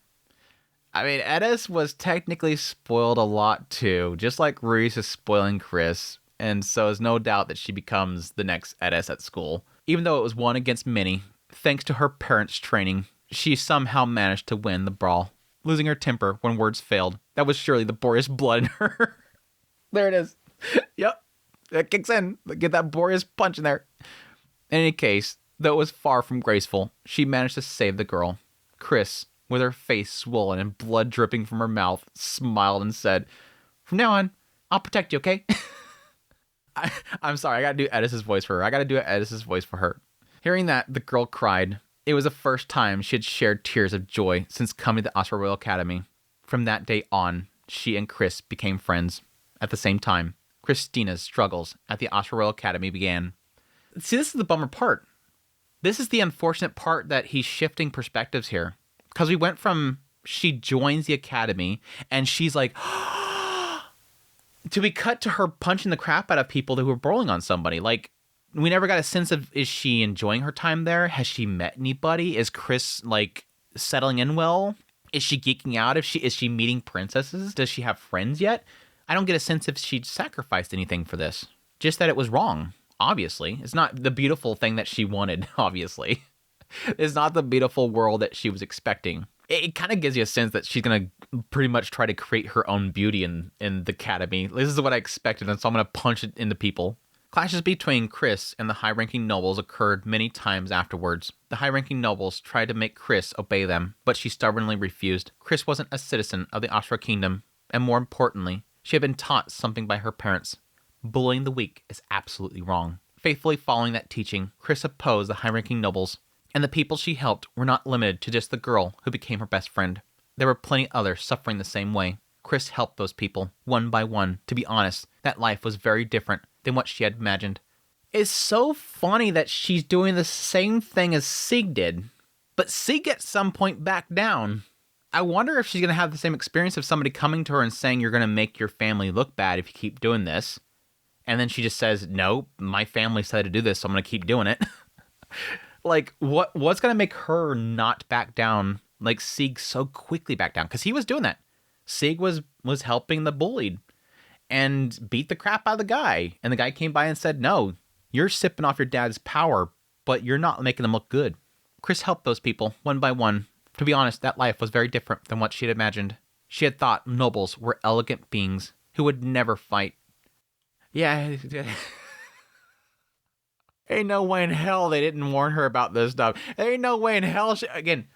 A: I mean, Edis was technically spoiled a lot too, just like Reese is spoiling Chris. And so there's no doubt that she becomes the next Edis at school. Even though it was one against many, thanks to her parents' training, she somehow managed to win the brawl, losing her temper when words failed. That was surely the Boreas blood in her. There it is. Yep. That kicks in. Get that Boreas punch in there. In any case, though it was far from graceful, she managed to save the girl. Chris, with her face swollen and blood dripping from her mouth, smiled and said, "From now on, I'll protect you, okay?" I'm sorry, I gotta do Edis's voice for her. Hearing that, the girl cried. It was the first time she had shared tears of joy since coming to the Ashura Royal Academy. From that day on, she and Chris became friends. At the same time, Christina's struggles at the Ashura Royal Academy began. See, this is the bummer part. This is the unfortunate part that he's shifting perspectives here. Because we went from she joins the academy and she's like, to be cut to her punching the crap out of people who were bullying on somebody. Like, We never got a sense of, is she enjoying her time there? Has she met anybody? Is Chris, like, settling in well? Is she geeking out? Is she meeting princesses? Does she have friends yet? I don't get a sense if she'd sacrificed anything for this. Just that it was wrong, obviously. It's not the beautiful thing that she wanted, obviously. It's not the beautiful world that she was expecting. It kind of gives you a sense that she's going to pretty much try to create her own beauty in the academy. This is what I expected, and so I'm going to punch it into people. Clashes between Chris and the high-ranking nobles occurred many times afterwards. The high-ranking nobles tried to make Chris obey them, but she stubbornly refused. Chris wasn't a citizen of the Ashra Kingdom, and more importantly, she had been taught something by her parents. Bullying the weak is absolutely wrong. Faithfully following that teaching, Chris opposed the high-ranking nobles, and the people she helped were not limited to just the girl who became her best friend. There were plenty others suffering the same way. Chris helped those people, one by one. To be honest, that life was very different than what she had imagined. It's so funny that she's doing the same thing as Sieg did, but Sieg at some point backed down. I wonder if she's going to have the same experience of somebody coming to her and saying, you're going to make your family look bad if you keep doing this. And then she just says, no, my family said to do this, so I'm going to keep doing it. Like, what's going to make her not back down like Sieg so quickly back down? Because he was doing that. Sieg was helping the bullied and beat the crap out of the guy. And the guy came by and said, no, you're sipping off your dad's power, but you're not making them look good. Chris helped those people one by one. To be honest, that life was very different than what she had imagined. She had thought nobles were elegant beings who would never fight. Yeah. Ain't no way in hell they didn't warn her about this stuff. There ain't no way in hell again,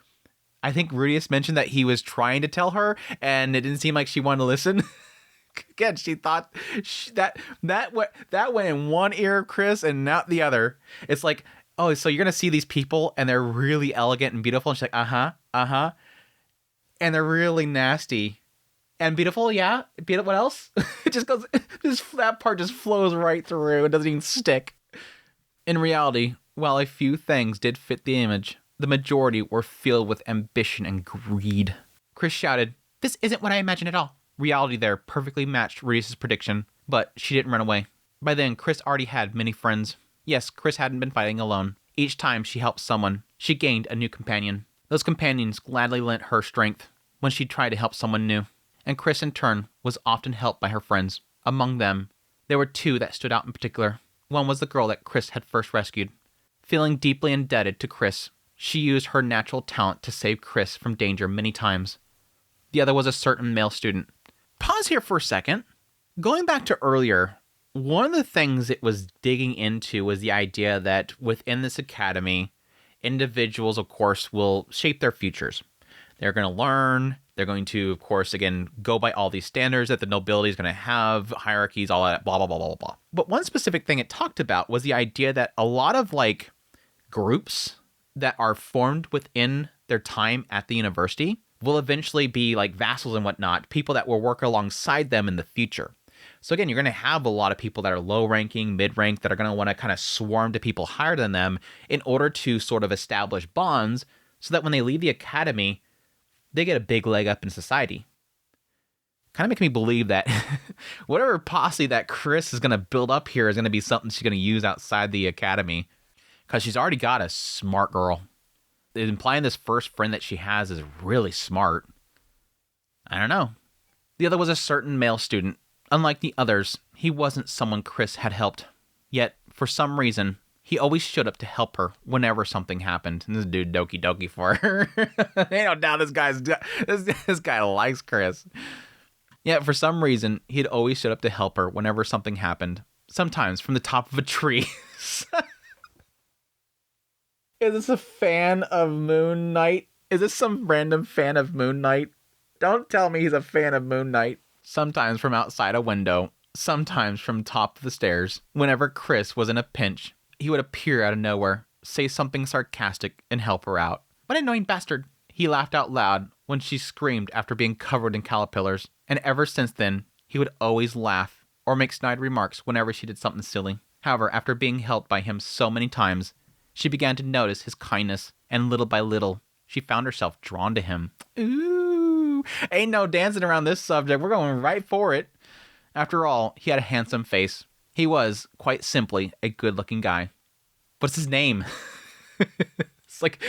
A: I think Rudius mentioned that he was trying to tell her, and it didn't seem like she wanted to listen. Again, she thought that went in one ear of Chris and not the other. It's like, oh, so you're gonna see these people and they're really elegant and beautiful. And she's like, and they're really nasty and beautiful. Yeah, beautiful. What else? It just goes. That part just flows right through. It doesn't even stick. In reality, while a few things did fit the image, the majority were filled with ambition and greed. Chris shouted, "This isn't what I imagined at all." Reality there perfectly matched Reese's prediction, but she didn't run away. By then, Chris already had many friends. Yes, Chris hadn't been fighting alone. Each time she helped someone, she gained a new companion. Those companions gladly lent her strength when she tried to help someone new. And Chris, in turn, was often helped by her friends. Among them, there were two that stood out in particular. One was the girl that Chris had first rescued. Feeling deeply indebted to Chris, she used her natural talent to save Chris from danger many times. The other was a certain male student. Pause here for a second. Going back to earlier, one of the things it was digging into was the idea that within this academy, individuals, of course, will shape their futures. They're going to learn. They're going to, of course, again, go by all these standards that the nobility is going to have, hierarchies, all that, blah, blah, blah, blah, blah. But one specific thing it talked about was the idea that a lot of, like, groups that are formed within their time at the university will eventually be, like, vassals and whatnot, people that will work alongside them in the future. So again, you're going to have a lot of people that are low-ranking, mid-rank, that are going to want to kind of swarm to people higher than them in order to sort of establish bonds so that when they leave the academy, they get a big leg up in society. Kind of makes me believe that whatever posse that Chris is going to build up here is going to be something she's going to use outside the academy, because she's already got a smart girl. Implying this first friend that she has is really smart. I don't know. The other was a certain male student. Unlike the others, he wasn't someone Chris had helped. Yet, for some reason, he always showed up to help her whenever something happened. And this dude dokie dokie for her. Ain't no doubt this guy likes Chris. Yet, for some reason, he'd always showed up to help her whenever something happened. Sometimes from the top of a tree. Is this a fan of Moon Knight? Is this some random fan of Moon Knight? Don't tell me he's a fan of Moon Knight. Sometimes from outside a window, sometimes from top of the stairs. Whenever Chris was in a pinch, he would appear out of nowhere, say something sarcastic, and help her out. What an annoying bastard! He laughed out loud when she screamed after being covered in caterpillars, and ever since then, he would always laugh or make snide remarks whenever she did something silly. However, after being helped by him so many times, she began to notice his kindness, and little by little, she found herself drawn to him. Ooh, ain't no dancing around this subject. We're going right for it. After all, he had a handsome face, He was, quite simply, a good-looking guy. What's his name? It's like,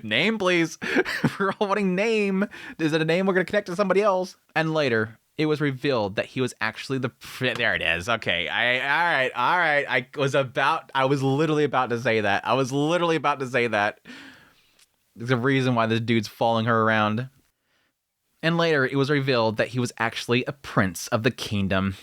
A: name, please. We're all wanting name. Is it a name we're going to connect to somebody else? And later, it was revealed that he was actually there it is. Okay. All right. I was literally about to say that. There's a reason why this dude's following her around. And later, it was revealed that he was actually a prince of the kingdom.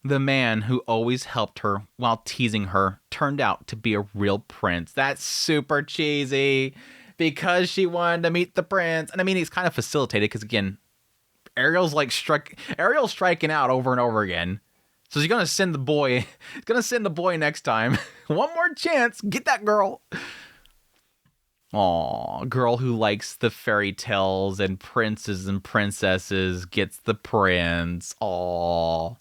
A: The man who always helped her while teasing her turned out to be a real prince. That's super cheesy because she wanted to meet the prince. And I mean, he's kind of facilitated because, again, Ariel's striking out over and over again. So he's going to send the boy. He's going to send the boy next time. One more chance. Get that girl. Aw, girl who likes the fairy tales and princes and princesses gets the prince. Aw.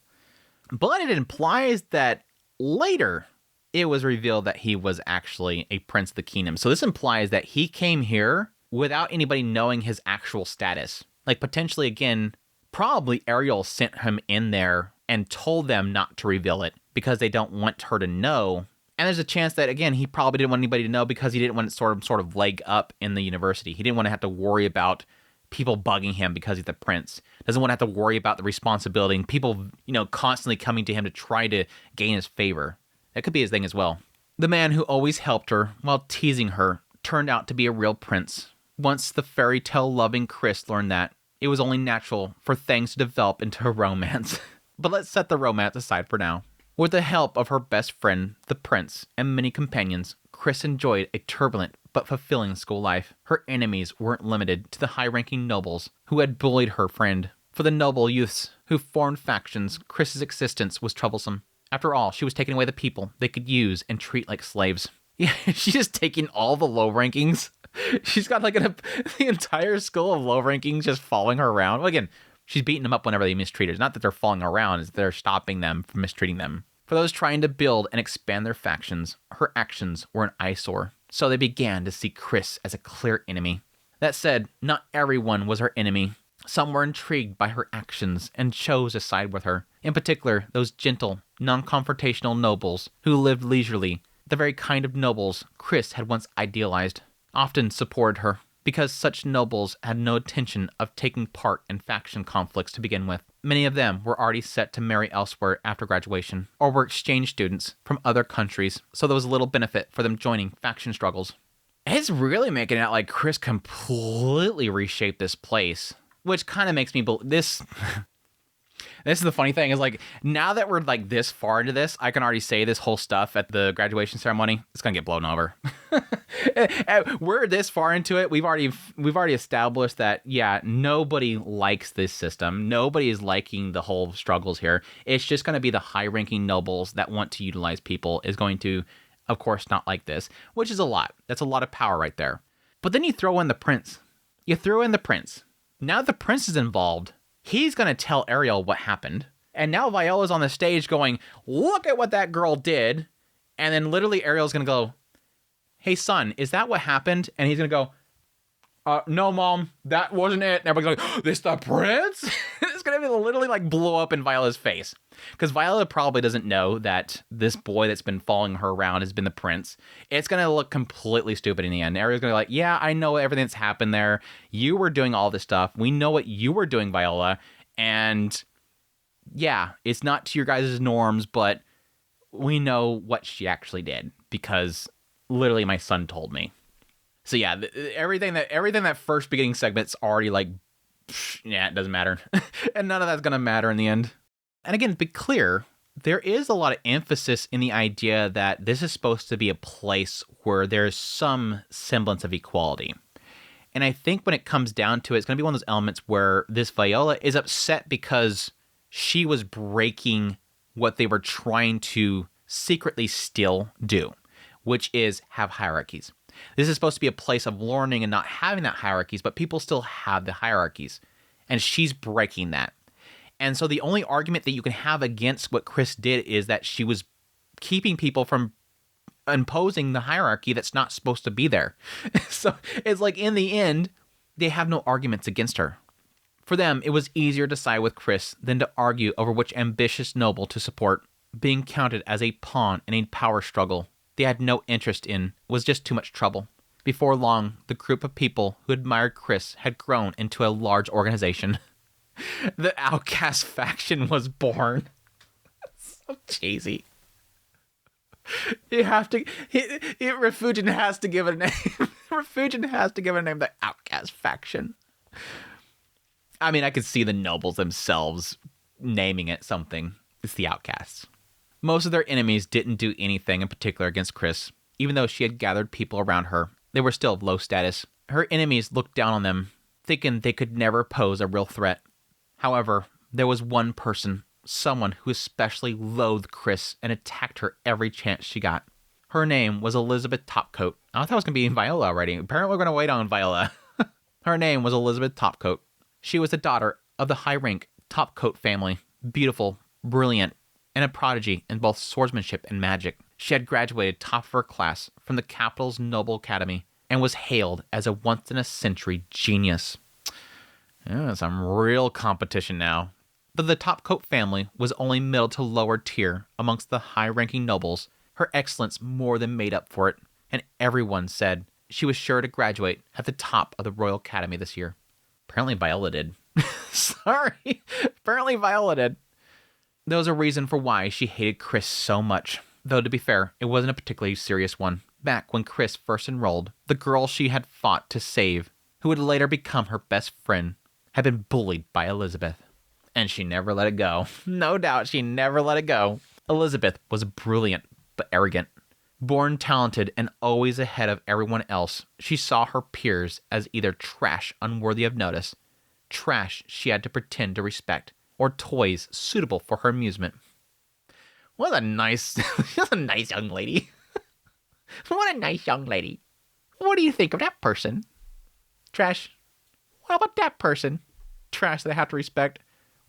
A: But it implies that later it was revealed that he was actually a prince of the kingdom. So this implies that he came here without anybody knowing his actual status. Like potentially, again, probably Ariel sent him in there and told them not to reveal it because they don't want her to know. And there's a chance that, again, he probably didn't want anybody to know because he didn't want to sort of leg up in the university. He didn't want to have to worry about people bugging him because he's the prince. Doesn't want to have to worry about the responsibility and people, constantly coming to him to try to gain his favor. That could be his thing as well. The man who always helped her while teasing her turned out to be a real prince. Once the fairy tale loving Chris learned that, it was only natural for things to develop into a romance. But let's set the romance aside for now. With the help of her best friend, the prince, and many companions, Chris enjoyed a turbulent but fulfilling school life. Her enemies weren't limited to the high-ranking nobles who had bullied her friend. For the noble youths who formed factions, Chris's existence was troublesome. After all, she was taking away the people they could use and treat like slaves. Yeah, she's just taking all the low rankings. She's got the entire school of low rankings just following her around. Well, again, she's beating them up whenever they mistreat her. It's not that they're following her around, it's that they're stopping them from mistreating them. For those trying to build and expand their factions, her actions were an eyesore. So they began to see Chris as a clear enemy. That said, not everyone was her enemy. Some were intrigued by her actions and chose to side with her. In particular, those gentle, non-confrontational nobles who lived leisurely, the very kind of nobles Chris had once idealized, often supported her because such nobles had no intention of taking part in faction conflicts to begin with. Many of them were already set to marry elsewhere after graduation, or were exchange students from other countries, so there was little benefit for them joining faction struggles. It's really making it out like Chris completely reshaped this place, which kind of makes me believe this. This is the funny thing, is now that we're this far into this, I can already say this whole stuff at the graduation ceremony, it's gonna get blown over. We're this far into it. We've already established that, yeah, nobody likes this system. Nobody is liking the whole struggles here. It's just gonna be the high-ranking nobles that want to utilize people is going to, of course, not like this, which is a lot. That's a lot of power right there. But then you throw in the prince. Now the prince is involved. He's going to tell Ariel what happened. And now Viola's on the stage going, look at what that girl did. And then literally Ariel's going to go, hey, son, is that what happened? And he's going to go, no, mom, that wasn't it. And everybody's like, this the prince? It's going to be literally blow up in Viola's face. Because Viola probably doesn't know that this boy that's been following her around has been the prince. It's going to look completely stupid in the end. Ariel's going to be like, yeah, I know everything that's happened there. You were doing all this stuff. We know what you were doing, Viola. And yeah, it's not to your guys' norms, but we know what she actually did because literally my son told me. So yeah, everything that first beginning segment's already yeah, it doesn't matter. And none of that's going to matter in the end. And again, to be clear, there is a lot of emphasis in the idea that this is supposed to be a place where there's some semblance of equality. And I think when it comes down to it, it's going to be one of those elements where this Viola is upset because she was breaking what they were trying to secretly still do, which is have hierarchies. This is supposed to be a place of learning and not having that hierarchies, but people still have the hierarchies. And she's breaking that. And so the only argument that you can have against what Chris did is that she was keeping people from imposing the hierarchy that's not supposed to be there. So it's in the end, they have no arguments against her. For them, it was easier to side with Chris than to argue over which ambitious noble to support. Being counted as a pawn in a power struggle they had no interest in was just too much trouble. Before long, the group of people who admired Chris had grown into a large organization. The Outcast faction was born. So cheesy. You have to. Refugin has to give it a name. Refugin has to give it a name. The Outcast faction. I mean, I could see the nobles themselves naming it something. It's the Outcasts. Most of their enemies didn't do anything in particular against Chris. Even though she had gathered people around her, they were still of low status. Her enemies looked down on them, thinking they could never pose a real threat. However, there was one person, someone who especially loathed Chris and attacked her every chance she got. Her name was Elizabeth Topcoat. I thought it was going to be Viola already. Apparently we're going to wait on Viola. Her name was Elizabeth Topcoat. She was the daughter of the high-rank Topcoat family, beautiful, brilliant, and a prodigy in both swordsmanship and magic. She had graduated top of her class from the capital's Noble Academy and was hailed as a once-in-a-century genius. Yeah, some real competition now. But the Topcoat family was only middle to lower tier amongst the high-ranking nobles. Her excellence more than made up for it, and everyone said she was sure to graduate at the top of the Royal Academy this year. Apparently Viola did. Sorry. Apparently Viola did. There was a reason for why she hated Chris so much. Though, to be fair, it wasn't a particularly serious one. Back when Chris first enrolled, the girl she had fought to save, who would later become her best friend, had been bullied by Elizabeth. And she never let it go. No doubt she never let it go. Elizabeth was brilliant, but arrogant. Born talented and always ahead of everyone else, she saw her peers as either trash unworthy of notice, trash she had to pretend to respect, or toys suitable for her amusement. What a nice, what a nice young lady. What a nice young lady. What do you think of that person? Trash. What about that person? Trash that I have to respect.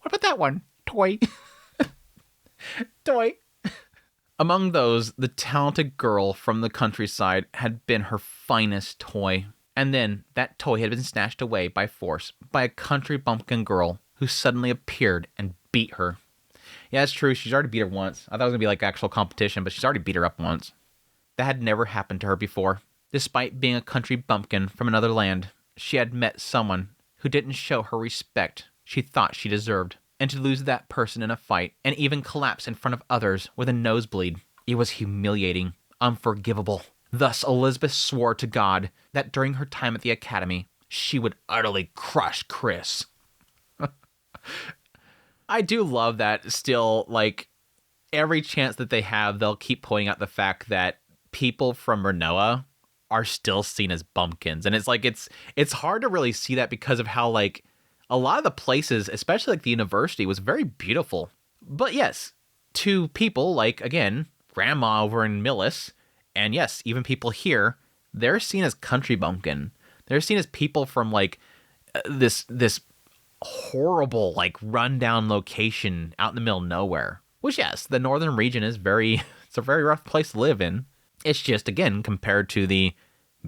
A: What about that one? Toy. Toy. Among those, the talented girl from the countryside had been her finest toy. And then that toy had been snatched away by force by a country bumpkin girl who suddenly appeared and beat her. Yeah, it's true. She's already beat her once. I thought it was going to be like actual competition, but she's already beat her up once. That had never happened to her before. Despite being a country bumpkin from another land, she had met someone who didn't show her respect she thought she deserved. And to lose that person in a fight and even collapse in front of others with a nosebleed, it was humiliating, unforgivable. Thus, Elizabeth swore to God that during her time at the academy, she would utterly crush Chris. I do love that still, like, every chance that they have, they'll keep pointing out the fact that people from Renoa are still seen as bumpkins. And it's like, it's hard to really see that because of how, like, a lot of the places, especially like the university, was very beautiful. But yes, to people like, again, Grandma over in Millis, and yes, even people here, they're seen as country bumpkin. They're seen as people from like this horrible, like rundown location out in the middle of nowhere. Which yes, the northern region is it's a very rough place to live in. It's just, again, compared to the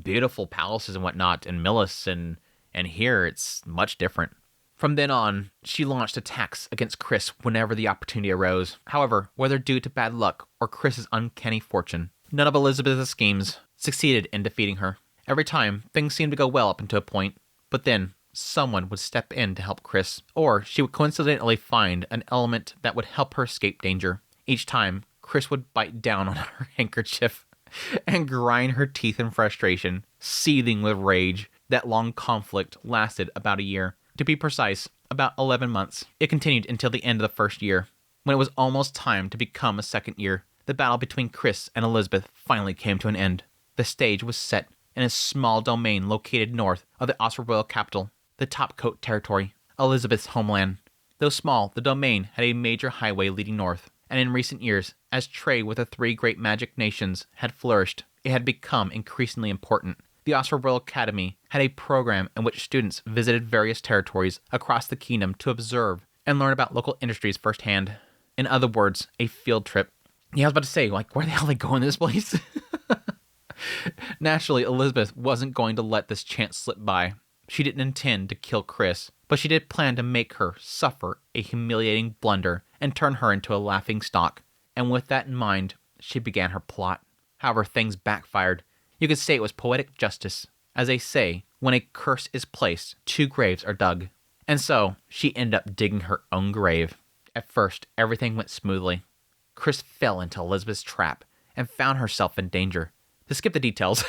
A: beautiful palaces and whatnot in Millis and here, it's much different. From then on, she launched attacks against Chris whenever the opportunity arose. However, whether due to bad luck or Chris's uncanny fortune, none of Elizabeth's schemes succeeded in defeating her. Every time, things seemed to go well up until a point, but then someone would step in to help Chris, or she would coincidentally find an element that would help her escape danger. Each time, Chris would bite down on her handkerchief and grind her teeth in frustration, seething with rage. That long conflict lasted about a year. To be precise, about 11 months. It continued until the end of the first year. When it was almost time to become a second year, the battle between Chris and Elizabeth finally came to an end. The stage was set in a small domain located north of the Osra royal capital, the Topcoat territory, Elizabeth's homeland. Though small, the domain had a major highway leading north, and in recent years, as trade with the three great magic nations had flourished, it had become increasingly important. The Osra Royal Academy had a program in which students visited various territories across the kingdom to observe and learn about local industries firsthand. In other words, a field trip. Yeah, I was about to say, like, where the hell are they going this place? Naturally, Elizabeth wasn't going to let this chance slip by. She didn't intend to kill Chris, but she did plan to make her suffer a humiliating blunder and turn her into a laughing stock. and with that in mind, she began her plot. However, things backfired. You could say it was poetic justice. As they say, when a curse is placed, 2 graves are dug. And so, she ended up digging her own grave. At first, everything went smoothly. Chris fell into Elizabeth's trap and found herself in danger. To skip the details,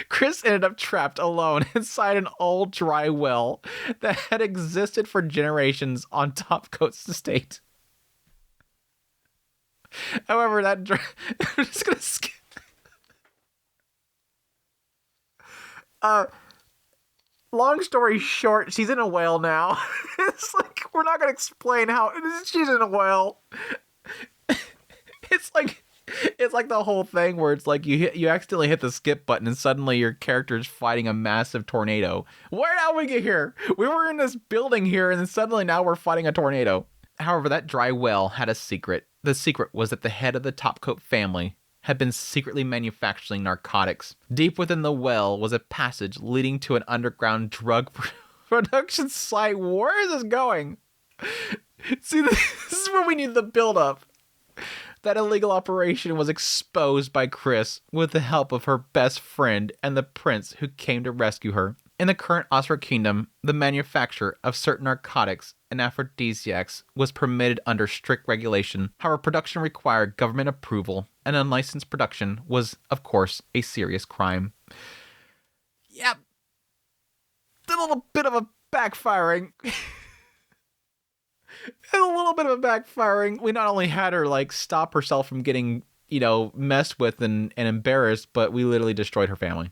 A: Chris ended up trapped alone inside an old dry well that had existed for generations on Topcoat's estate. However, I'm just gonna skip. Long story short, she's in a whale now. It's like, we're not gonna explain how she's in a whale. It's like the whole thing where it's like you accidentally hit the skip button and suddenly your character's fighting a massive tornado. Where did we get here? We were in this building here and then suddenly now we're fighting a tornado. However, that dry well had a secret. The secret was that the head of the Topcoat family had been secretly manufacturing narcotics. Deep within the well was a passage leading to an underground drug production site. Where is this going? See, this is where we need the build-up. That illegal operation was exposed by Chris with the help of her best friend and the prince who came to rescue her. In the current Osra Kingdom, the manufacture of certain narcotics and aphrodisiacs was permitted under strict regulation. However, production required government approval, and unlicensed production was, of course, a serious crime. Yep. A little bit of a backfiring. And a little bit of a backfiring. We not only had her stop herself from getting, messed with and embarrassed, but we literally destroyed her family.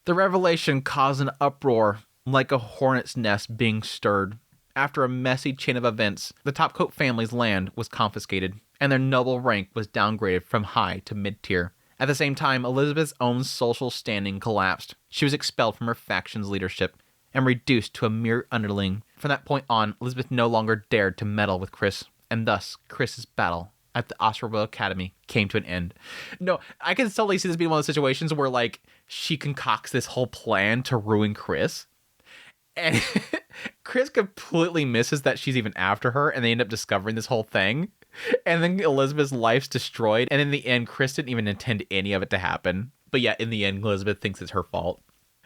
A: The revelation caused an uproar like a hornet's nest being stirred. After a messy chain of events, the Topcoat family's land was confiscated, and their noble rank was downgraded from high to mid-tier. At the same time, Elizabeth's own social standing collapsed. She was expelled from her faction's leadership and reduced to a mere underling. From that point on, Elizabeth no longer dared to meddle with Chris, and thus Chris's battle at the Osra Academy came to an end. No, I can totally see this being one of those situations where she concocts this whole plan to ruin Chris, and Chris completely misses that she's even after her, and they end up discovering this whole thing, and then Elizabeth's life's destroyed, and in the end, Chris didn't even intend any of it to happen. But yeah, in the end, Elizabeth thinks it's her fault.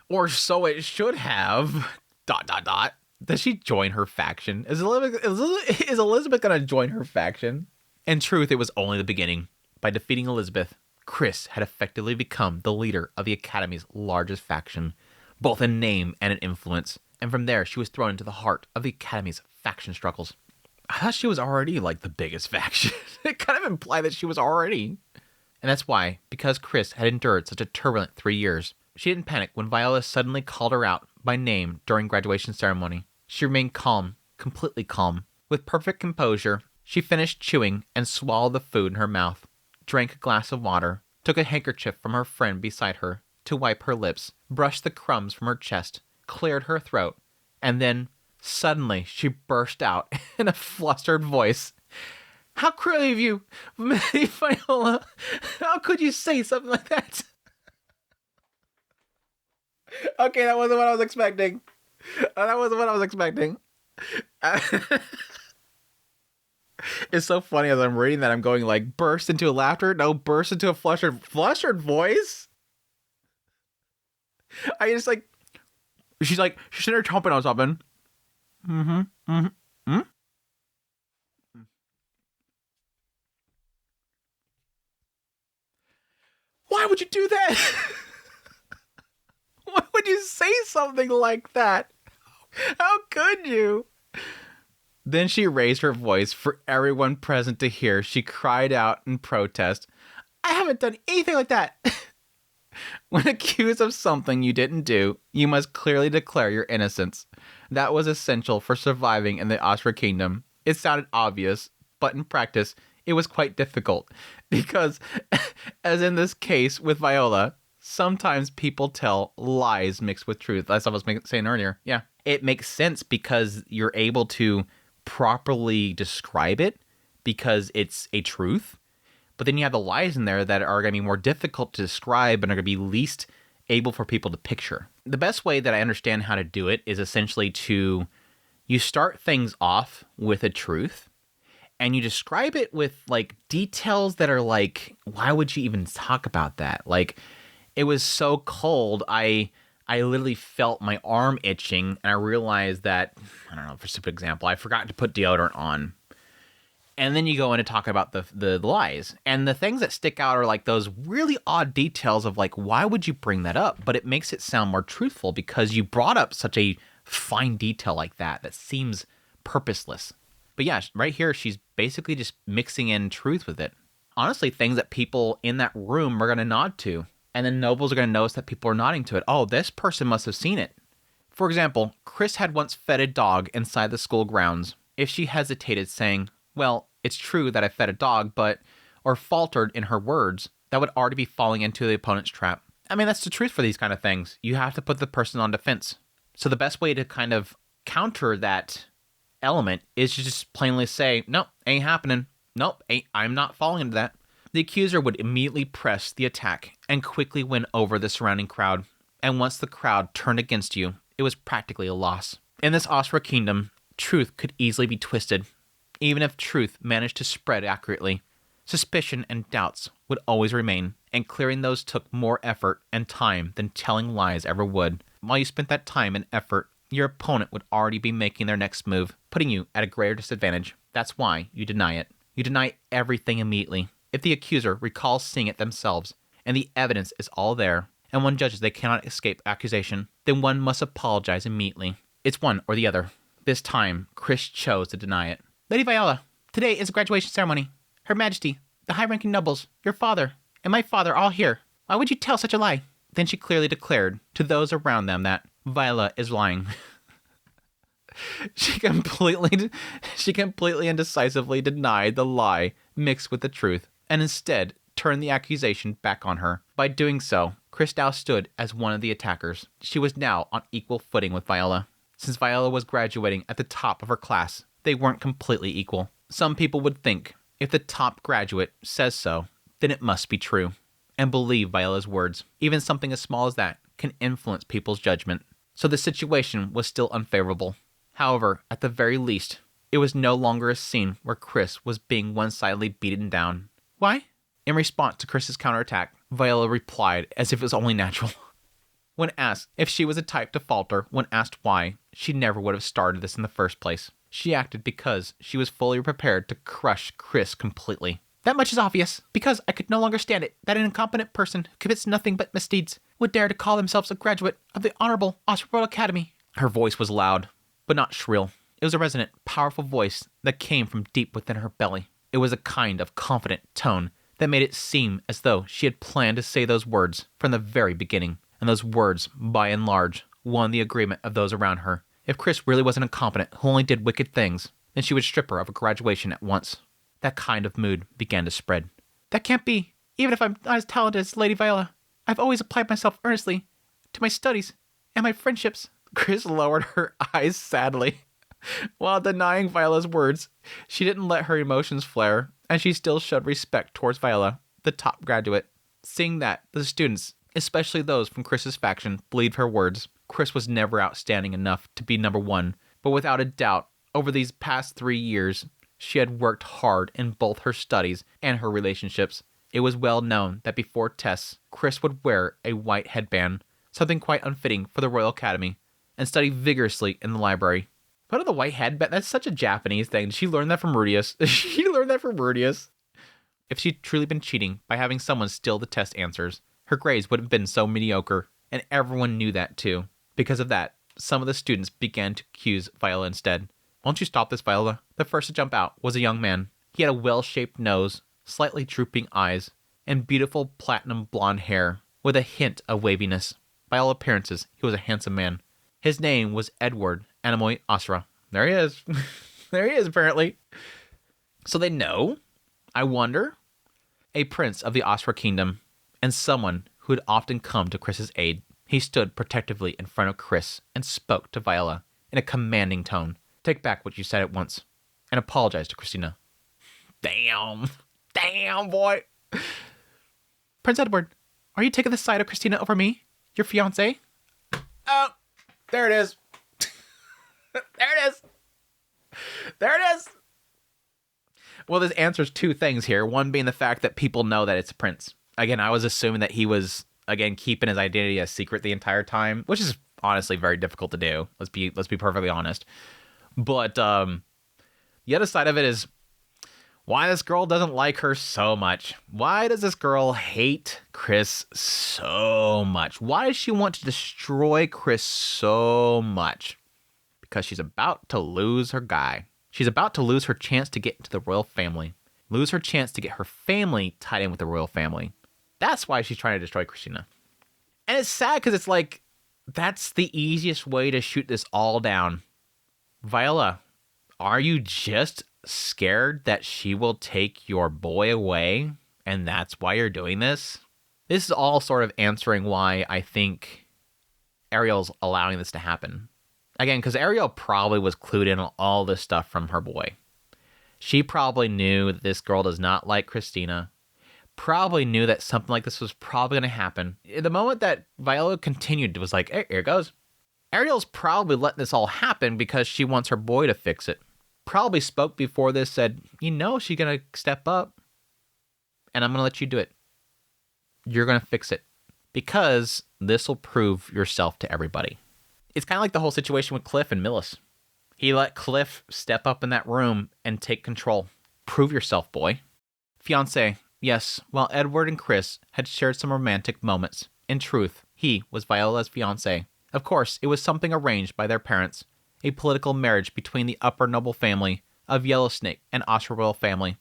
A: Or so it should have. ... Does she join her faction? Is Elizabeth going to join her faction? In truth, it was only the beginning. By defeating Elizabeth, Chris had effectively become the leader of the Academy's largest faction, both in name and in influence. And from there, she was thrown into the heart of the Academy's faction struggles. I thought she was already the biggest faction. It kind of implied that she was already. And that's why, because Chris had endured such a turbulent 3 years, she didn't panic when Viola suddenly called her out by name during graduation ceremony. She remained calm, completely calm. With perfect composure, she finished chewing and swallowed the food in her mouth, drank a glass of water, took a handkerchief from her friend beside her to wipe her lips, brushed the crumbs from her chest, cleared her throat, and then, suddenly, she burst out in a flustered voice. "How cruel of you, Viola! How could you say something like that?" Okay, that wasn't what I was expecting. It's so funny as I'm reading that I'm going burst into laughter. No, burst into a flustered voice. I just she's sitting there chomping on something. Why would you do that? Why would you say something like that? How could you? Then she raised her voice for everyone present to hear. She cried out in protest. "I haven't done anything like that." When accused of something you didn't do, you must clearly declare your innocence. That was essential for surviving in the Osra Kingdom. It sounded obvious, but in practice, it was quite difficult. Because, as in this case with Viola, sometimes people tell lies mixed with truth. As I was saying earlier. Yeah. It makes sense because you're able to properly describe it because it's a truth. But then you have the lies in there that are going to be more difficult to describe and are going to be least able for people to picture. The best way that I understand how to do it is essentially you start things off with a truth, And you describe it with, like, details that are like, why would you even talk about that? Like, it was so cold, I literally felt my arm itching, and I realized that, I don't know, for simple example, I forgot to put deodorant on. And then you go in to talk about the lies. And the things that stick out are like those really odd details of like, why would you bring that up? But it makes it sound more truthful because you brought up such a fine detail like that seems purposeless. But yeah, right here, she's basically just mixing in truth with it. Honestly, things that people in that room are going to nod to. And then nobles are going to notice that people are nodding to it. Oh, this person must have seen it. For example, Chris had once fed a dog inside the school grounds. If she hesitated, saying, well, it's true that I fed a dog, but, or faltered in her words, that would already be falling into the opponent's trap. I mean, that's the truth for these kind of things. You have to put the person on defense. So the best way to kind of counter that element is to just plainly say, nope, ain't happening. Nope, I'm not falling into that. The accuser would immediately press the attack and quickly win over the surrounding crowd. And once the crowd turned against you, it was practically a loss. In this Asura kingdom, truth could easily be twisted. Even if truth managed to spread accurately, suspicion and doubts would always remain, and clearing those took more effort and time than telling lies ever would. While you spent that time and effort, your opponent would already be making their next move, putting you at a greater disadvantage. That's why you deny it. You deny everything immediately. If the accuser recalls seeing it themselves, and the evidence is all there, and one judges they cannot escape accusation, then one must apologize immediately. It's one or the other. This time, Chris chose to deny it. Lady Viola, today is a graduation ceremony. Her Majesty, the high-ranking nobles, your father, and my father all here. Why would you tell such a lie? Then she clearly declared to those around them that Viola is lying. She completely and decisively denied the lie mixed with the truth, and instead turned the accusation back on her. By doing so, Chris now stood as one of the attackers. She was now on equal footing with Viola. Since Viola was graduating at the top of her class, they weren't completely equal. Some people would think, if the top graduate says so, then it must be true, and believe Viola's words. Even something as small as that can influence people's judgment. So the situation was still unfavorable. However, at the very least, it was no longer a scene where Chris was being one-sidedly beaten down. Why? In response to Chris's counterattack, Viola replied as if it was only natural. When asked if she was a type to falter when asked why, she never would have started this in the first place. She acted because she was fully prepared to crush Chris completely. That much is obvious, because I could no longer stand it that an incompetent person who commits nothing but misdeeds would dare to call themselves a graduate of the Honorable Asura Academy. Her voice was loud, but not shrill. It was a resonant, powerful voice that came from deep within her belly. It was a kind of confident tone that made it seem as though she had planned to say those words from the very beginning. And those words, by and large, won the agreement of those around her. If Chris really was an incompetent who only did wicked things, then she would strip her of a graduation at once. That kind of mood began to spread. That can't be. Even if I'm not as talented as Lady Viola, I've always applied myself earnestly to my studies and my friendships. Chris lowered her eyes sadly. While denying Viola's words, she didn't let her emotions flare, and she still showed respect towards Viola, the top graduate. Seeing that the students, especially those from Chris's faction, believed her words, Chris was never outstanding enough to be number one, but without a doubt, over these past 3 years, she had worked hard in both her studies and her relationships. It was well known that before tests, Chris would wear a white headband, something quite unfitting for the Royal Academy, and study vigorously in the library. What are the white headband? That's such a Japanese thing. Did she learn that from Rudius? She learned that from Rudius. If she'd truly been cheating by having someone steal the test answers, her grades would have been so mediocre, and everyone knew that too. Because of that, some of the students began to accuse Viola instead. Won't you stop this, Viola? The first to jump out was a young man. He had a well-shaped nose, slightly drooping eyes, and beautiful platinum blonde hair with a hint of waviness. By all appearances, he was a handsome man. His name was Edward Anemoy Asura. There he is. There he is, apparently. So they know, I wonder, a prince of the Asura kingdom, and someone who had often come to Chris's aid. He stood protectively in front of Chris and spoke to Viola in a commanding tone. Take back what you said at once, and apologize to Christina. Damn, boy. Prince Edward, are you taking the side of Christina over me, your fiancé? Oh, there it is. There it is.
B: Well, this answers two things here. One being the fact that people know that it's a prince. Again, I was assuming that he was, again, keeping his identity a secret the entire time, which is honestly very difficult to do. Let's be perfectly honest. But the other side of it is why this girl doesn't like her so much. Why does this girl hate Chris so much? Why does she want to destroy Chris so much? Because she's about to lose her guy. She's about to lose her chance to get into the royal family. Lose her chance to get her family tied in with the royal family. That's why she's trying to destroy Christina. And it's sad because it's like, that's the easiest way to shoot this all down. Viola, are you just scared that she will take your boy away? And that's why you're doing this? This is all sort of answering why I think Ariel's allowing this to happen. Again, because Ariel probably was clued in on all this stuff from her boy. She probably knew that this girl does not like Christina. Probably knew that something like this was probably going to happen. The moment that Viola continued, it was like, hey, here it goes. Ariel's probably letting this all happen because she wants her boy to fix it. Probably spoke before this, said, you know she's going to step up, and I'm going to let you do it. You're going to fix it. Because this will prove yourself to everybody. It's kind of like the whole situation with Cliff and Millis. He let Cliff step up in that room and take control. Prove yourself, boy. Fiancé, yes, while Edward and Chris had shared some romantic moments, in truth, he was Viola's fiancé. Of course, it was something arranged by their parents, a political marriage between the upper noble family of Yellowsnake and Ostroyle family,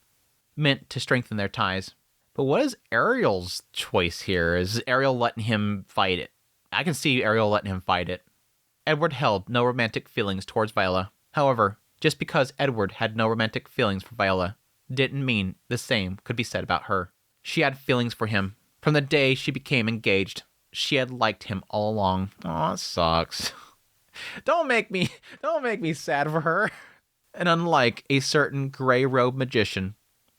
B: meant to strengthen their ties. But what is Ariel's choice here? Is Ariel letting him fight it? I can see Ariel letting him fight it. Edward held no romantic feelings towards Viola. However, just because Edward had no romantic feelings for Viola didn't mean the same could be said about her. She had feelings for him. From the day she became engaged, she had liked him all along. Aw, it sucks. Don't make me sad for her. And unlike a certain gray-robed magician,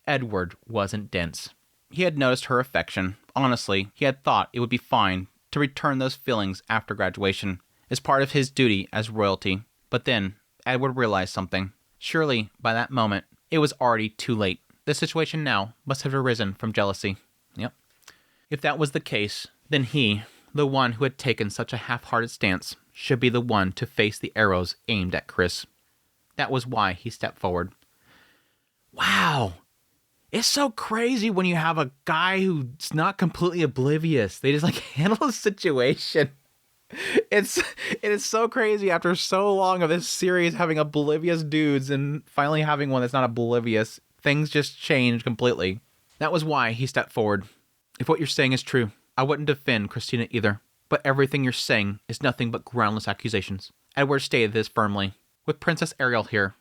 B: Edward wasn't dense. He had noticed her affection. Honestly, he had thought it would be fine to return those feelings after graduation, as part of his duty as royalty. But then, Edward realized something. Surely, by that moment, it was already too late. The situation now must have arisen from jealousy. Yep. If that was the case, then he, the one who had taken such a half-hearted stance, should be the one to face the arrows aimed at Chris. That was why he stepped forward. Wow! It's so crazy when you have a guy who's not completely oblivious. They just handle the situation. It is so crazy after so long of this series having oblivious dudes and finally having one that's not oblivious. Things just change completely. That was why he stepped forward. If what you're saying is true, I wouldn't defend Christina either. But everything you're saying is nothing but groundless accusations. Edward stated this firmly. With Princess Ariel here,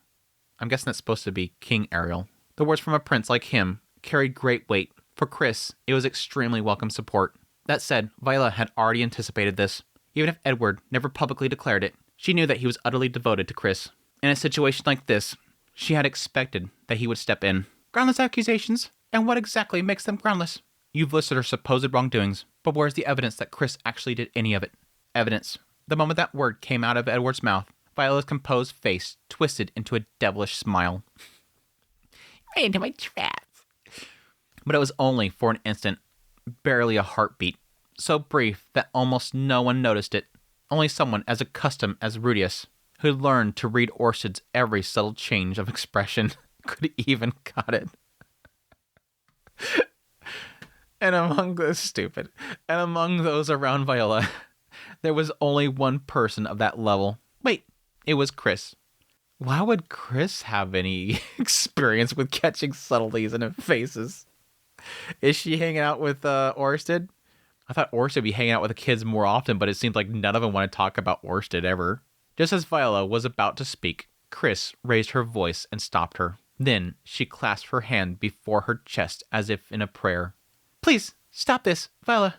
B: I'm guessing that's supposed to be King Ariel, the words from a prince like him carried great weight. For Chris, it was extremely welcome support. That said, Viola had already anticipated this. Even if Edward never publicly declared it, she knew that he was utterly devoted to Chris. In a situation like this, she had expected that he would step in. Groundless accusations? And what exactly makes them groundless? You've listed her supposed wrongdoings, but where's the evidence that Chris actually did any of it? Evidence. The moment that word came out of Edward's mouth, Viola's composed face twisted into a devilish smile. Right into my trap. But it was only for an instant, barely a heartbeat. So brief that almost no one noticed it. Only someone as accustomed as Rudius, who learned to read Orsted's every subtle change of expression, could even cut it. And among those around Viola, there was only one person of that level. Wait, it was Chris. Why would Chris have any experience with catching subtleties in faces? Is she hanging out with Orsted? I thought Orsted would be hanging out with the kids more often, but it seems like none of them want to talk about Orsted ever. Just as Viola was about to speak, Chris raised her voice and stopped her. Then she clasped her hand before her chest as if in a prayer. Please, stop this, Viola.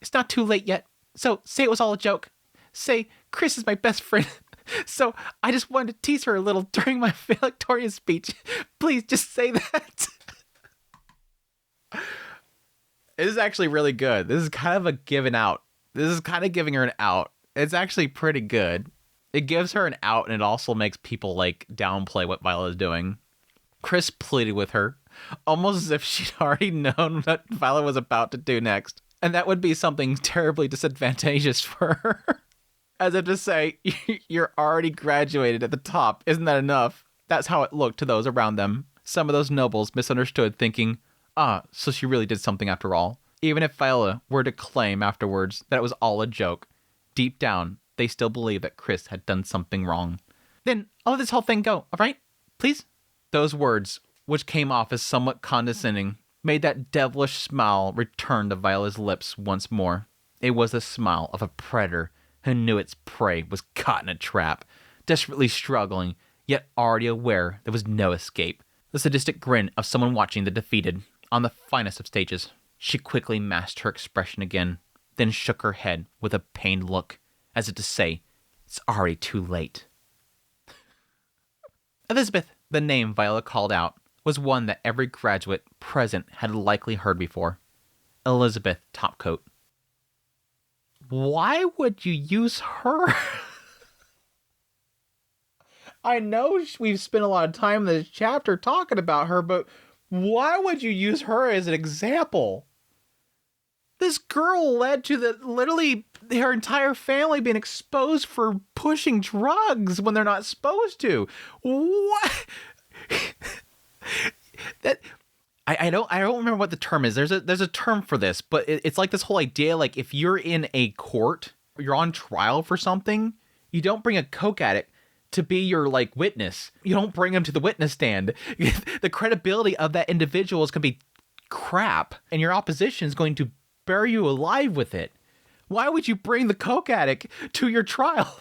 B: It's not too late yet. So say it was all a joke. Say Chris is my best friend. So I just wanted to tease her a little during my valedictorian speech. Please just say that. This is actually really good. This is kind of a giving out. This is kind of giving her an out. It's actually pretty good. It gives her an out, and it also makes people downplay what Viola is doing. Chris pleaded with her, almost as if she'd already known what Violet was about to do next. And that would be something terribly disadvantageous for her. As if to say, you're already graduated at the top. Isn't that enough? That's how it looked to those around them. Some of those nobles misunderstood, thinking, so she really did something after all. Even if Viola were to claim afterwards that it was all a joke, deep down, they still believed that Chris had done something wrong. Then I'll let this whole thing go, all right? Please? Those words, which came off as somewhat condescending, made that devilish smile return to Viola's lips once more. It was the smile of a predator who knew its prey was caught in a trap, desperately struggling, yet already aware there was no escape. The sadistic grin of someone watching the defeated on the finest of stages. She quickly masked her expression again, then shook her head with a pained look, as if to say, it's already too late. Elizabeth, the name Viola called out, was one that every graduate present had likely heard before. Elizabeth Topcoat. Why would you use her? I know we've spent a lot of time in this chapter talking about her, but why would you use her as an example? This girl led to literally her entire family being exposed for pushing drugs when they're not supposed to. What? I don't remember what the term is. There's a term for this, but it's like this whole idea, like if you're in a court, you're on trial for something, you don't bring a coke addict to be your like witness. You don't bring him to the witness stand. The credibility of that individual is going to be crap, and your opposition is going to bury you alive with it. Why would you bring the coke addict to your trial?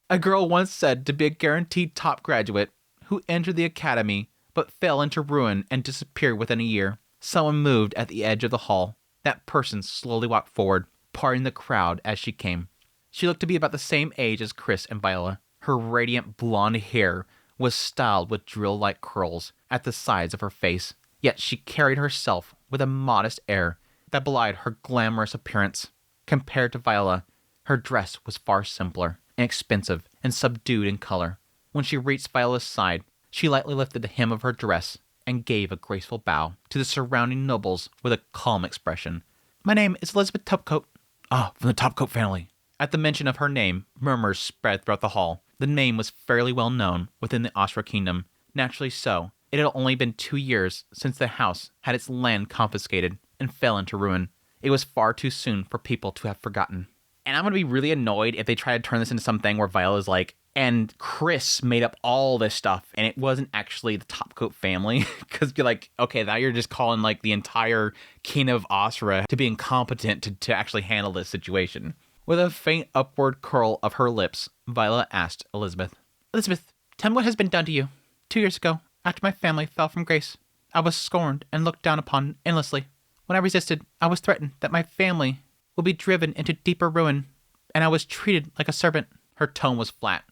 B: A girl once said to be a guaranteed top graduate who entered the academy but fell into ruin and disappeared within a year. Someone moved at the edge of the hall. That person slowly walked forward, parting the crowd as she came. She looked to be about the same age as Chris and Viola. Her radiant blonde hair was styled with drill-like curls at the sides of her face, yet she carried herself with a modest air that belied her glamorous appearance. Compared to Viola, her dress was far simpler, inexpensive, and subdued in color. When she reached Viola's side, she lightly lifted the hem of her dress and gave a graceful bow to the surrounding nobles with a calm expression. My name is Elizabeth Topcoat. From the Topcoat family. At the mention of her name, murmurs spread throughout the hall. The name was fairly well known within the Austria kingdom. Naturally so. It had only been 2 years since the house had its land confiscated and fell into ruin. It was far too soon for people to have forgotten. And I'm going to be really annoyed if they try to turn this into something where Viola's like, and Chris made up all this stuff, and it wasn't actually the Topcoat family. Because you're like, okay, now you're just calling like the entire king of Austria to be incompetent to actually handle this situation. With a faint upward curl of her lips, Viola asked Elizabeth, Elizabeth, tell me what has been done to you. 2 years ago, after my family fell from grace, I was scorned and looked down upon endlessly. When I resisted, I was threatened that my family would be driven into deeper ruin, and I was treated like a servant. Her tone was flat,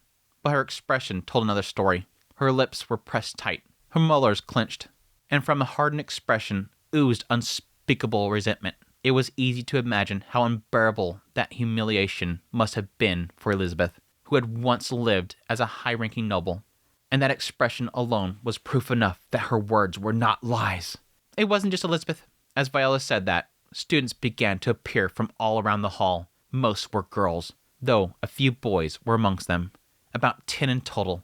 B: but her expression told another story. Her lips were pressed tight, her molars clenched, and from the hardened expression oozed unspeakable resentment. It was easy to imagine how unbearable that humiliation must have been for Elizabeth, who had once lived as a high-ranking noble, and that expression alone was proof enough that her words were not lies. It wasn't just Elizabeth. As Viola said that, students began to appear from all around the hall. Most were girls, though a few boys were amongst them. About 10 in total.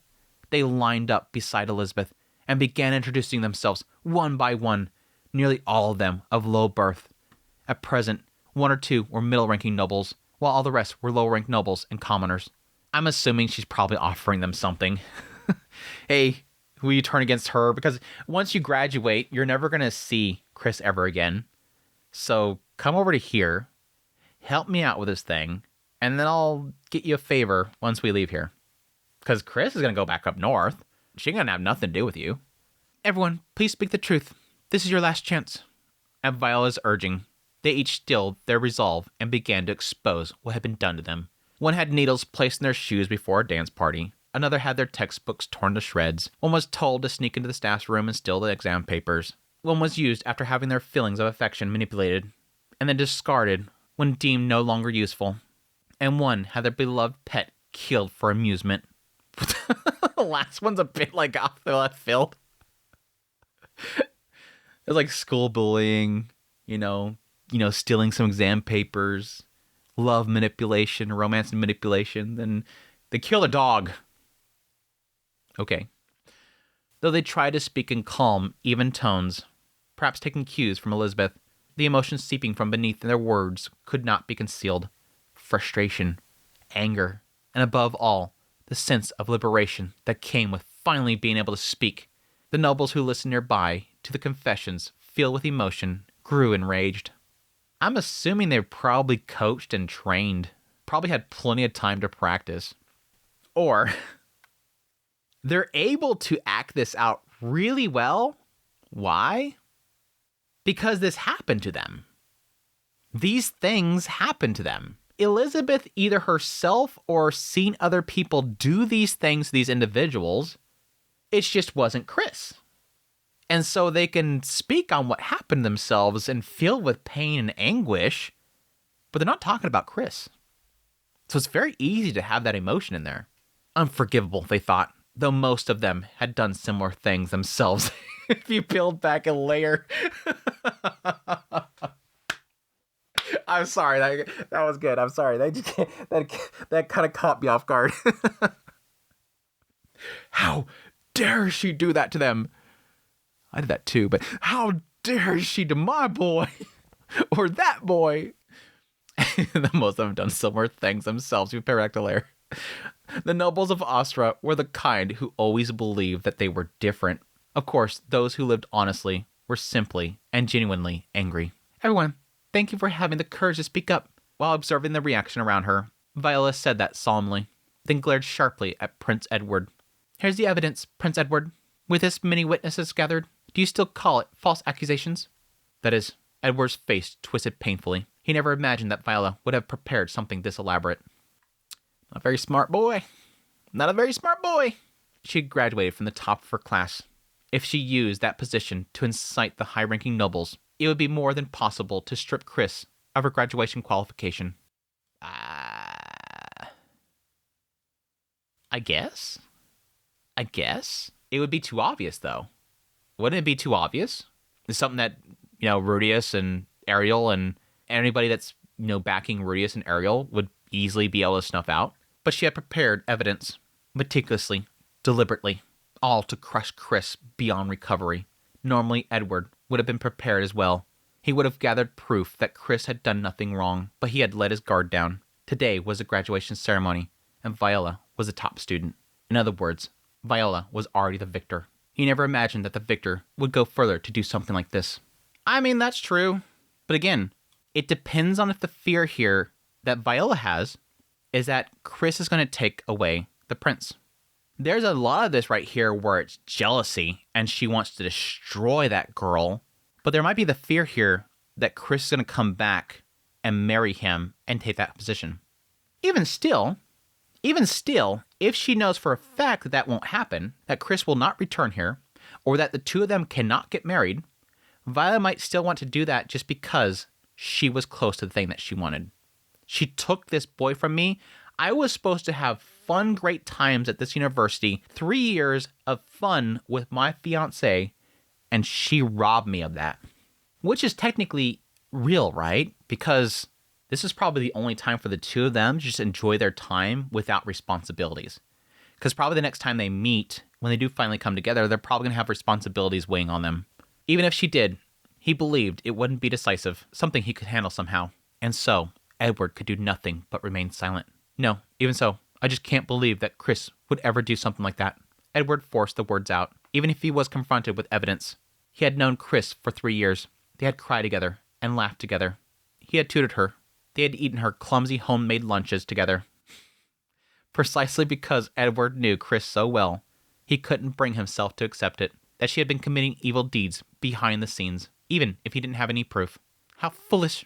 B: They lined up beside Elizabeth and began introducing themselves one by one, nearly all of them of low birth. At present, 1 or 2 were middle-ranking nobles, while all the rest were low-ranked nobles and commoners. I'm assuming she's probably offering them something. Hey, will you turn against her? Because once you graduate, you're never going to see Chris ever again. So come over to here, help me out with this thing, and then I'll get you a favor once we leave here. Because Chris is going to go back up north. She ain't going to have nothing to do with you. Everyone, please speak the truth. This is your last chance. At Viola's urging, they each stilled their resolve and began to expose what had been done to them. One had needles placed in their shoes before a dance party. Another had their textbooks torn to shreds. One was told to sneak into the staff's room and steal the exam papers. One was used after having their feelings of affection manipulated, and then discarded when deemed no longer useful. And one had their beloved pet killed for amusement. The last one's a bit like off the left field. It's like school bullying, stealing some exam papers, love manipulation, romance and manipulation. Then they kill a dog. Okay. Though they try to speak in calm, even tones, perhaps taking cues from Elizabeth, the emotions seeping from beneath their words could not be concealed. Frustration, anger, and above all, the sense of liberation that came with finally being able to speak. The nobles who listened nearby to the confessions, filled with emotion, grew enraged. I'm assuming they were probably coached and trained, probably had plenty of time to practice. Or they're able to act this out really well. Why? Because this happened to them. These things happened to them. Elizabeth, either herself or seen other people do these things to these individuals. It just wasn't Chris. And so they can speak on what happened to themselves and feel with pain and anguish, but they're not talking about Chris. So it's very easy to have that emotion in there. Unforgivable, they thought, though most of them had done similar things themselves. If you peel back a layer. I'm sorry, that was good. I'm sorry. That kind of caught me off guard. How dare she do that to them? I did that too, but how dare she to my boy? Or that boy? Most of them have done similar things themselves. You peel back the layer. The nobles of Astra were the kind who always believed that they were different. Of course, those who lived honestly were simply and genuinely angry. Everyone, thank you for having the courage to speak up. While observing the reaction around her, Viola said that solemnly, then glared sharply at Prince Edward. Here's the evidence, Prince Edward. With this many witnesses gathered, do you still call it false accusations? That is, Edward's face twisted painfully. He never imagined that Viola would have prepared something this elaborate. Not a very smart boy. Not a very smart boy. She had graduated from the top of her class. If she used that position to incite the high-ranking nobles, it would be more than possible to strip Chris of her graduation qualification. I guess? It would be too obvious, though. Wouldn't it be too obvious? It's something that, Rudius and Ariel and anybody that's, backing Rudius and Ariel would easily be able to snuff out. But she had prepared evidence, meticulously, deliberately, all to crush Chris beyond recovery. Normally, Edward would have been prepared as well. He would have gathered proof that Chris had done nothing wrong, but he had let his guard down. Today was a graduation ceremony, and Viola was the top student. In other words, Viola was already the victor. He never imagined that the victor would go further to do something like this. I mean, that's true. But again, it depends on if the fear here that Viola has is that Chris is going to take away the prince. There's a lot of this right here where it's jealousy and she wants to destroy that girl. But there might be the fear here that Chris is going to come back and marry him and take that position. Even still, if she knows for a fact that that won't happen, that Chris will not return here, or that the two of them cannot get married, Viola might still want to do that just because she was close to the thing that she wanted. She took this boy from me. I was supposed to have fun, great times at this university, 3 years of fun with my fiance, and she robbed me of that. Which is technically real, right? Because this is probably the only time for the two of them to just enjoy their time without responsibilities. Because probably the next time they meet, when they do finally come together, they're probably going to have responsibilities weighing on them. Even if she did, he believed it wouldn't be decisive, something he could handle somehow. And so, Edward could do nothing but remain silent. No, even so, I just can't believe that Chris would ever do something like that. Edward forced the words out, even if he was confronted with evidence. He had known Chris for 3 years. They had cried together and laughed together. He had tutored her. They had eaten her clumsy homemade lunches together. Precisely because Edward knew Chris so well, he couldn't bring himself to accept it, that she had been committing evil deeds behind the scenes, even if he didn't have any proof. How foolish,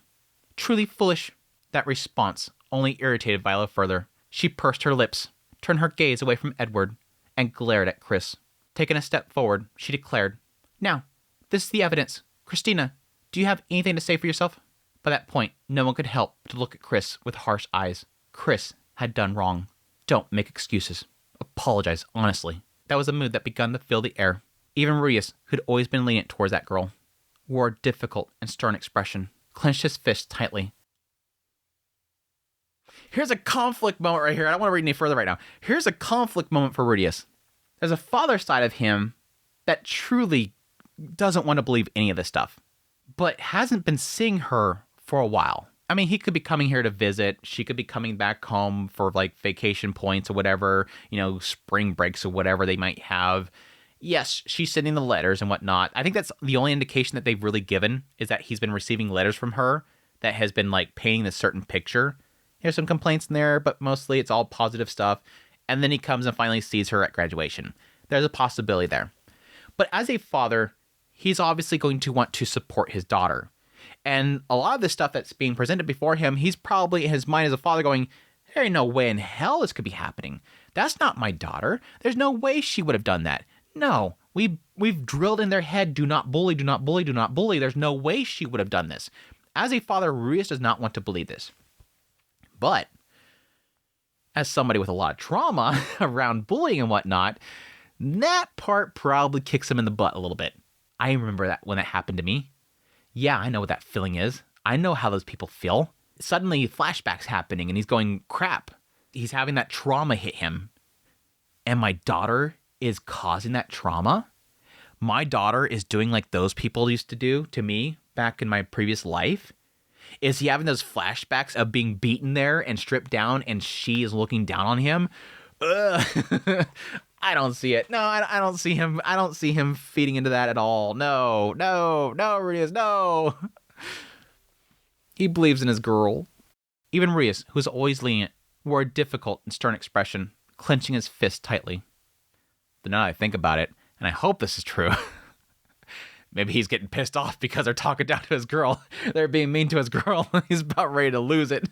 B: truly foolish. That response only irritated Viola further. She pursed her lips, turned her gaze away from Edward, and glared at Chris. Taking a step forward, she declared, "Now, this is the evidence. Christina, do you have anything to say for yourself?" By that point, no one could help but to look at Chris with harsh eyes. Chris had done wrong. Don't make excuses. Apologize honestly. That was a mood that begun to fill the air. Even Rudius, who'd always been lenient towards that girl, wore a difficult and stern expression, clenched his fists tightly. Here's a conflict moment right here. I don't want to read any further right now. Here's a conflict moment for Rudius. There's a father side of him that truly doesn't want to believe any of this stuff, but hasn't been seeing her for a while. I mean, he could be coming here to visit. She could be coming back home for like vacation points or whatever, spring breaks or whatever they might have. Yes, she's sending the letters and whatnot. I think that's the only indication that they've really given is that he's been receiving letters from her that has been like painting this certain picture. There's some complaints in there, but mostly it's all positive stuff. And then he comes and finally sees her at graduation. There's a possibility there. But as a father, he's obviously going to want to support his daughter. And a lot of the stuff that's being presented before him, he's probably in his mind as a father going, there ain't no way in hell this could be happening. That's not my daughter. There's no way she would have done that. No, we've drilled in their head, do not bully, do not bully, do not bully. There's no way she would have done this. As a father, Rudius does not want to believe this. But as somebody with a lot of trauma around bullying and whatnot, that part probably kicks him in the butt a little bit. I remember that when that happened to me. Yeah, I know what that feeling is. I know how those people feel. Suddenly, flashbacks happening, and he's going, crap. He's having that trauma hit him. And my daughter is causing that trauma? My daughter is doing like those people used to do to me back in my previous life? Is he having those flashbacks of being beaten there and stripped down, and she is looking down on him? Ugh. I don't see it. No, I don't see him. I don't see him feeding into that at all. No, Rudius, no. He believes in his girl. Even Rudius, who was always lenient, wore a difficult and stern expression, clenching his fist tightly. But now that I think about it, and I hope this is true, maybe he's getting pissed off because they're talking down to his girl. They're being mean to his girl. He's about ready to lose it.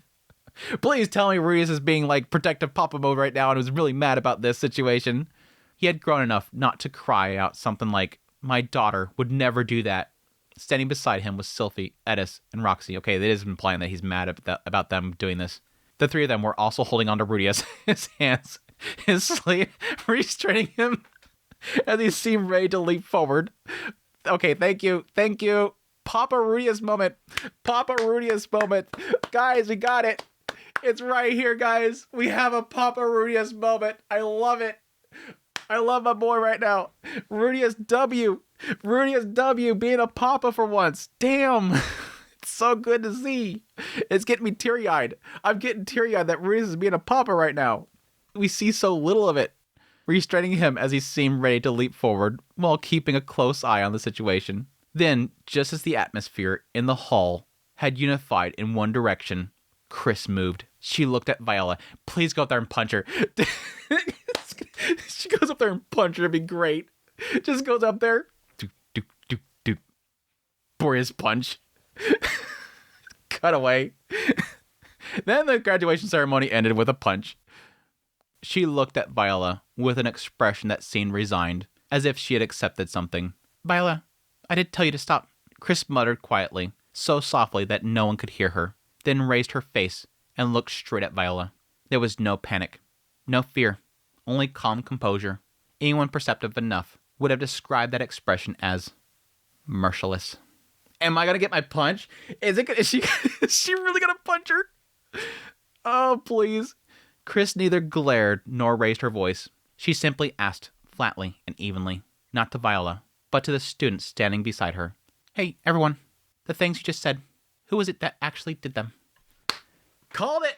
B: Please tell me Rudius is being like protective papa mode right now and was really mad about this situation. He had grown enough not to cry out something like, my daughter would never do that. Standing beside him was Sylphie, Edis, and Roxy. Okay, that is implying that he's mad about them doing this. The three of them were also holding onto Rudius, his hands, his sleeve, restraining him as he seemed ready to leap forward. Okay, thank you. Papa Rudius moment. Guys, we got it. It's right here, guys. We have a Papa Rudius moment. I love it. I love my boy right now. Rudius W being a papa for once. Damn. It's so good to see. It's getting me teary-eyed. I'm getting teary-eyed that Rudius is being a papa right now. We see so little of it. Restraining him as he seemed ready to leap forward while keeping a close eye on the situation. Then, just as the atmosphere in the hall had unified in one direction, Chris moved. She looked at Viola. Please go up there and punch her. She goes up there and punch her. It'd be great. Just goes up there. Do. Boreas punch. Cut away. Then the graduation ceremony ended with a punch. She looked at Viola with an expression that seemed resigned, as if she had accepted something. Viola, I did tell you to stop. Chris muttered quietly, so softly that no one could hear her, then raised her face and looked straight at Viola. There was no panic, no fear, only calm composure. Anyone perceptive enough would have described that expression as merciless. Am I gonna get my punch? Is she really gonna punch her? Oh, please. Chris neither glared nor raised her voice. She simply asked, flatly and evenly, not to Viola, but to the students standing beside her. Hey, everyone, the things you just said, who was it that actually did them? Called it!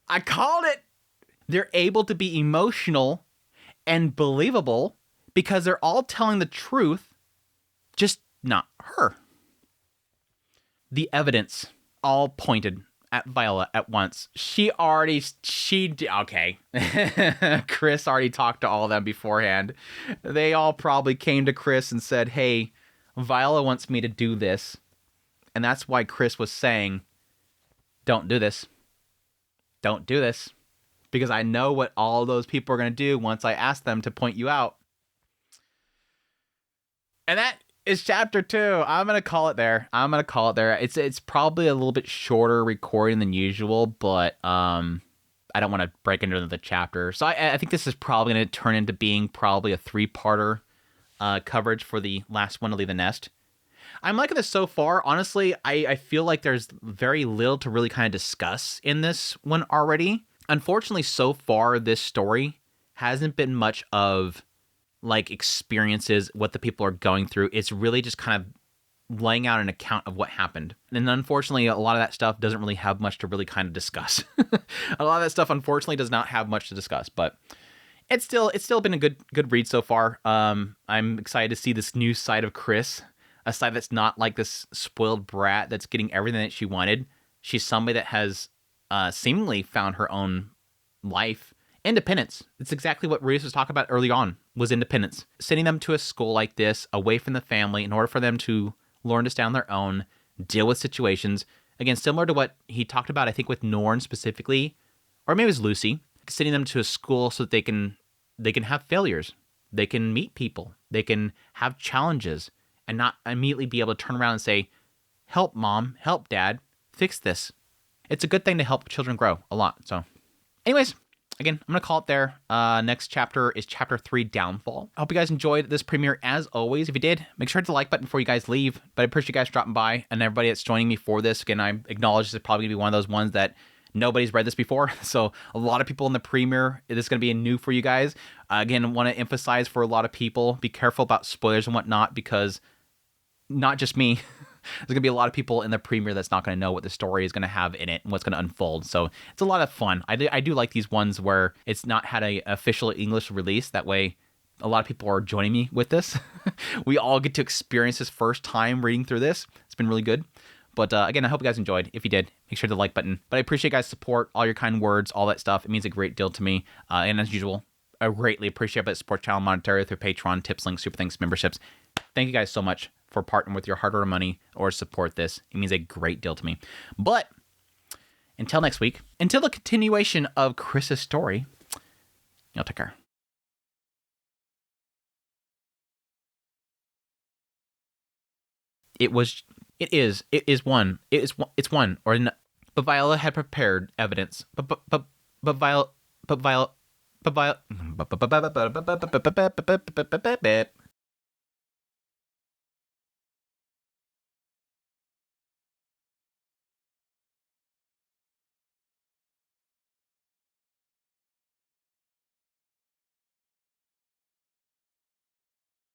B: I called it! They're able to be emotional and believable because they're all telling the truth, just not her. The evidence all pointed at Viola at once. Okay. Chris already talked to all of them beforehand. They all probably came to Chris and said, hey, Viola wants me to do this. And that's why Chris was saying, don't do this. Don't do this. Because I know what all those people are going to do once I ask them to point you out. And that is chapter 2. I'm going to call it there. It's probably a little bit shorter recording than usual, but I I don't want to break into the chapter. So I think this is probably going to turn into being probably a 3-parter coverage for the last one to leave the nest. I'm liking this so far. Honestly, I feel like there's very little to really kind of discuss in this one already. Unfortunately, so far, this story hasn't been much of like experiences, what the people are going through. It's really just kind of laying out an account of what happened. And unfortunately, a lot of that stuff doesn't really have much to really kind of discuss. A lot of that stuff, unfortunately, does not have much to discuss, but it's still been a good read so far. I'm excited to see this new side of Chris, a side that's not like this spoiled brat that's getting everything that she wanted. She's somebody that has seemingly found her own life. Independence. It's exactly what Reese was talking about early on, was independence. Sending them to a school like this, away from the family, in order for them to learn to stay on their own, deal with situations. Again, similar to what he talked about, I think, with Norn specifically, or maybe it was Lucy, sending them to a school so that they can have failures. They can meet people. They can have challenges and not immediately be able to turn around and say, help mom, help dad, fix this. It's a good thing to help children grow a lot. So anyways, again, I'm going to call it there. Next chapter is chapter 3, Downfall. I hope you guys enjoyed this premiere as always. If you did, make sure to hit the like button before you guys leave. But I appreciate you guys dropping by and everybody that's joining me for this. Again, I acknowledge this is probably going to be one of those ones that nobody's read this before. So a lot of people in the premiere, this is going to be new for you guys. Again, I want to emphasize for a lot of people, be careful about spoilers and whatnot, because not just me, there's going to be a lot of people in the premiere that's not going to know what the story is going to have in it and what's going to unfold. So it's a lot of fun. I do like these ones where it's not had an official English release. That way, a lot of people are joining me with this. We all get to experience this first time reading through this. It's been really good. But again, I hope you guys enjoyed. If you did, make sure to hit the like button. But I appreciate you guys' support, all your kind words, all that stuff. It means a great deal to me. And as usual, I greatly appreciate that support channel monetarily through Patreon, tips, links, super thanks, memberships. Thank you guys so much for partnering with your hard-earned money or support this. It means a great deal to me. But until next week, until the continuation of Chris's story, y'all take care. It's one, but Viola had prepared evidence. But Viola.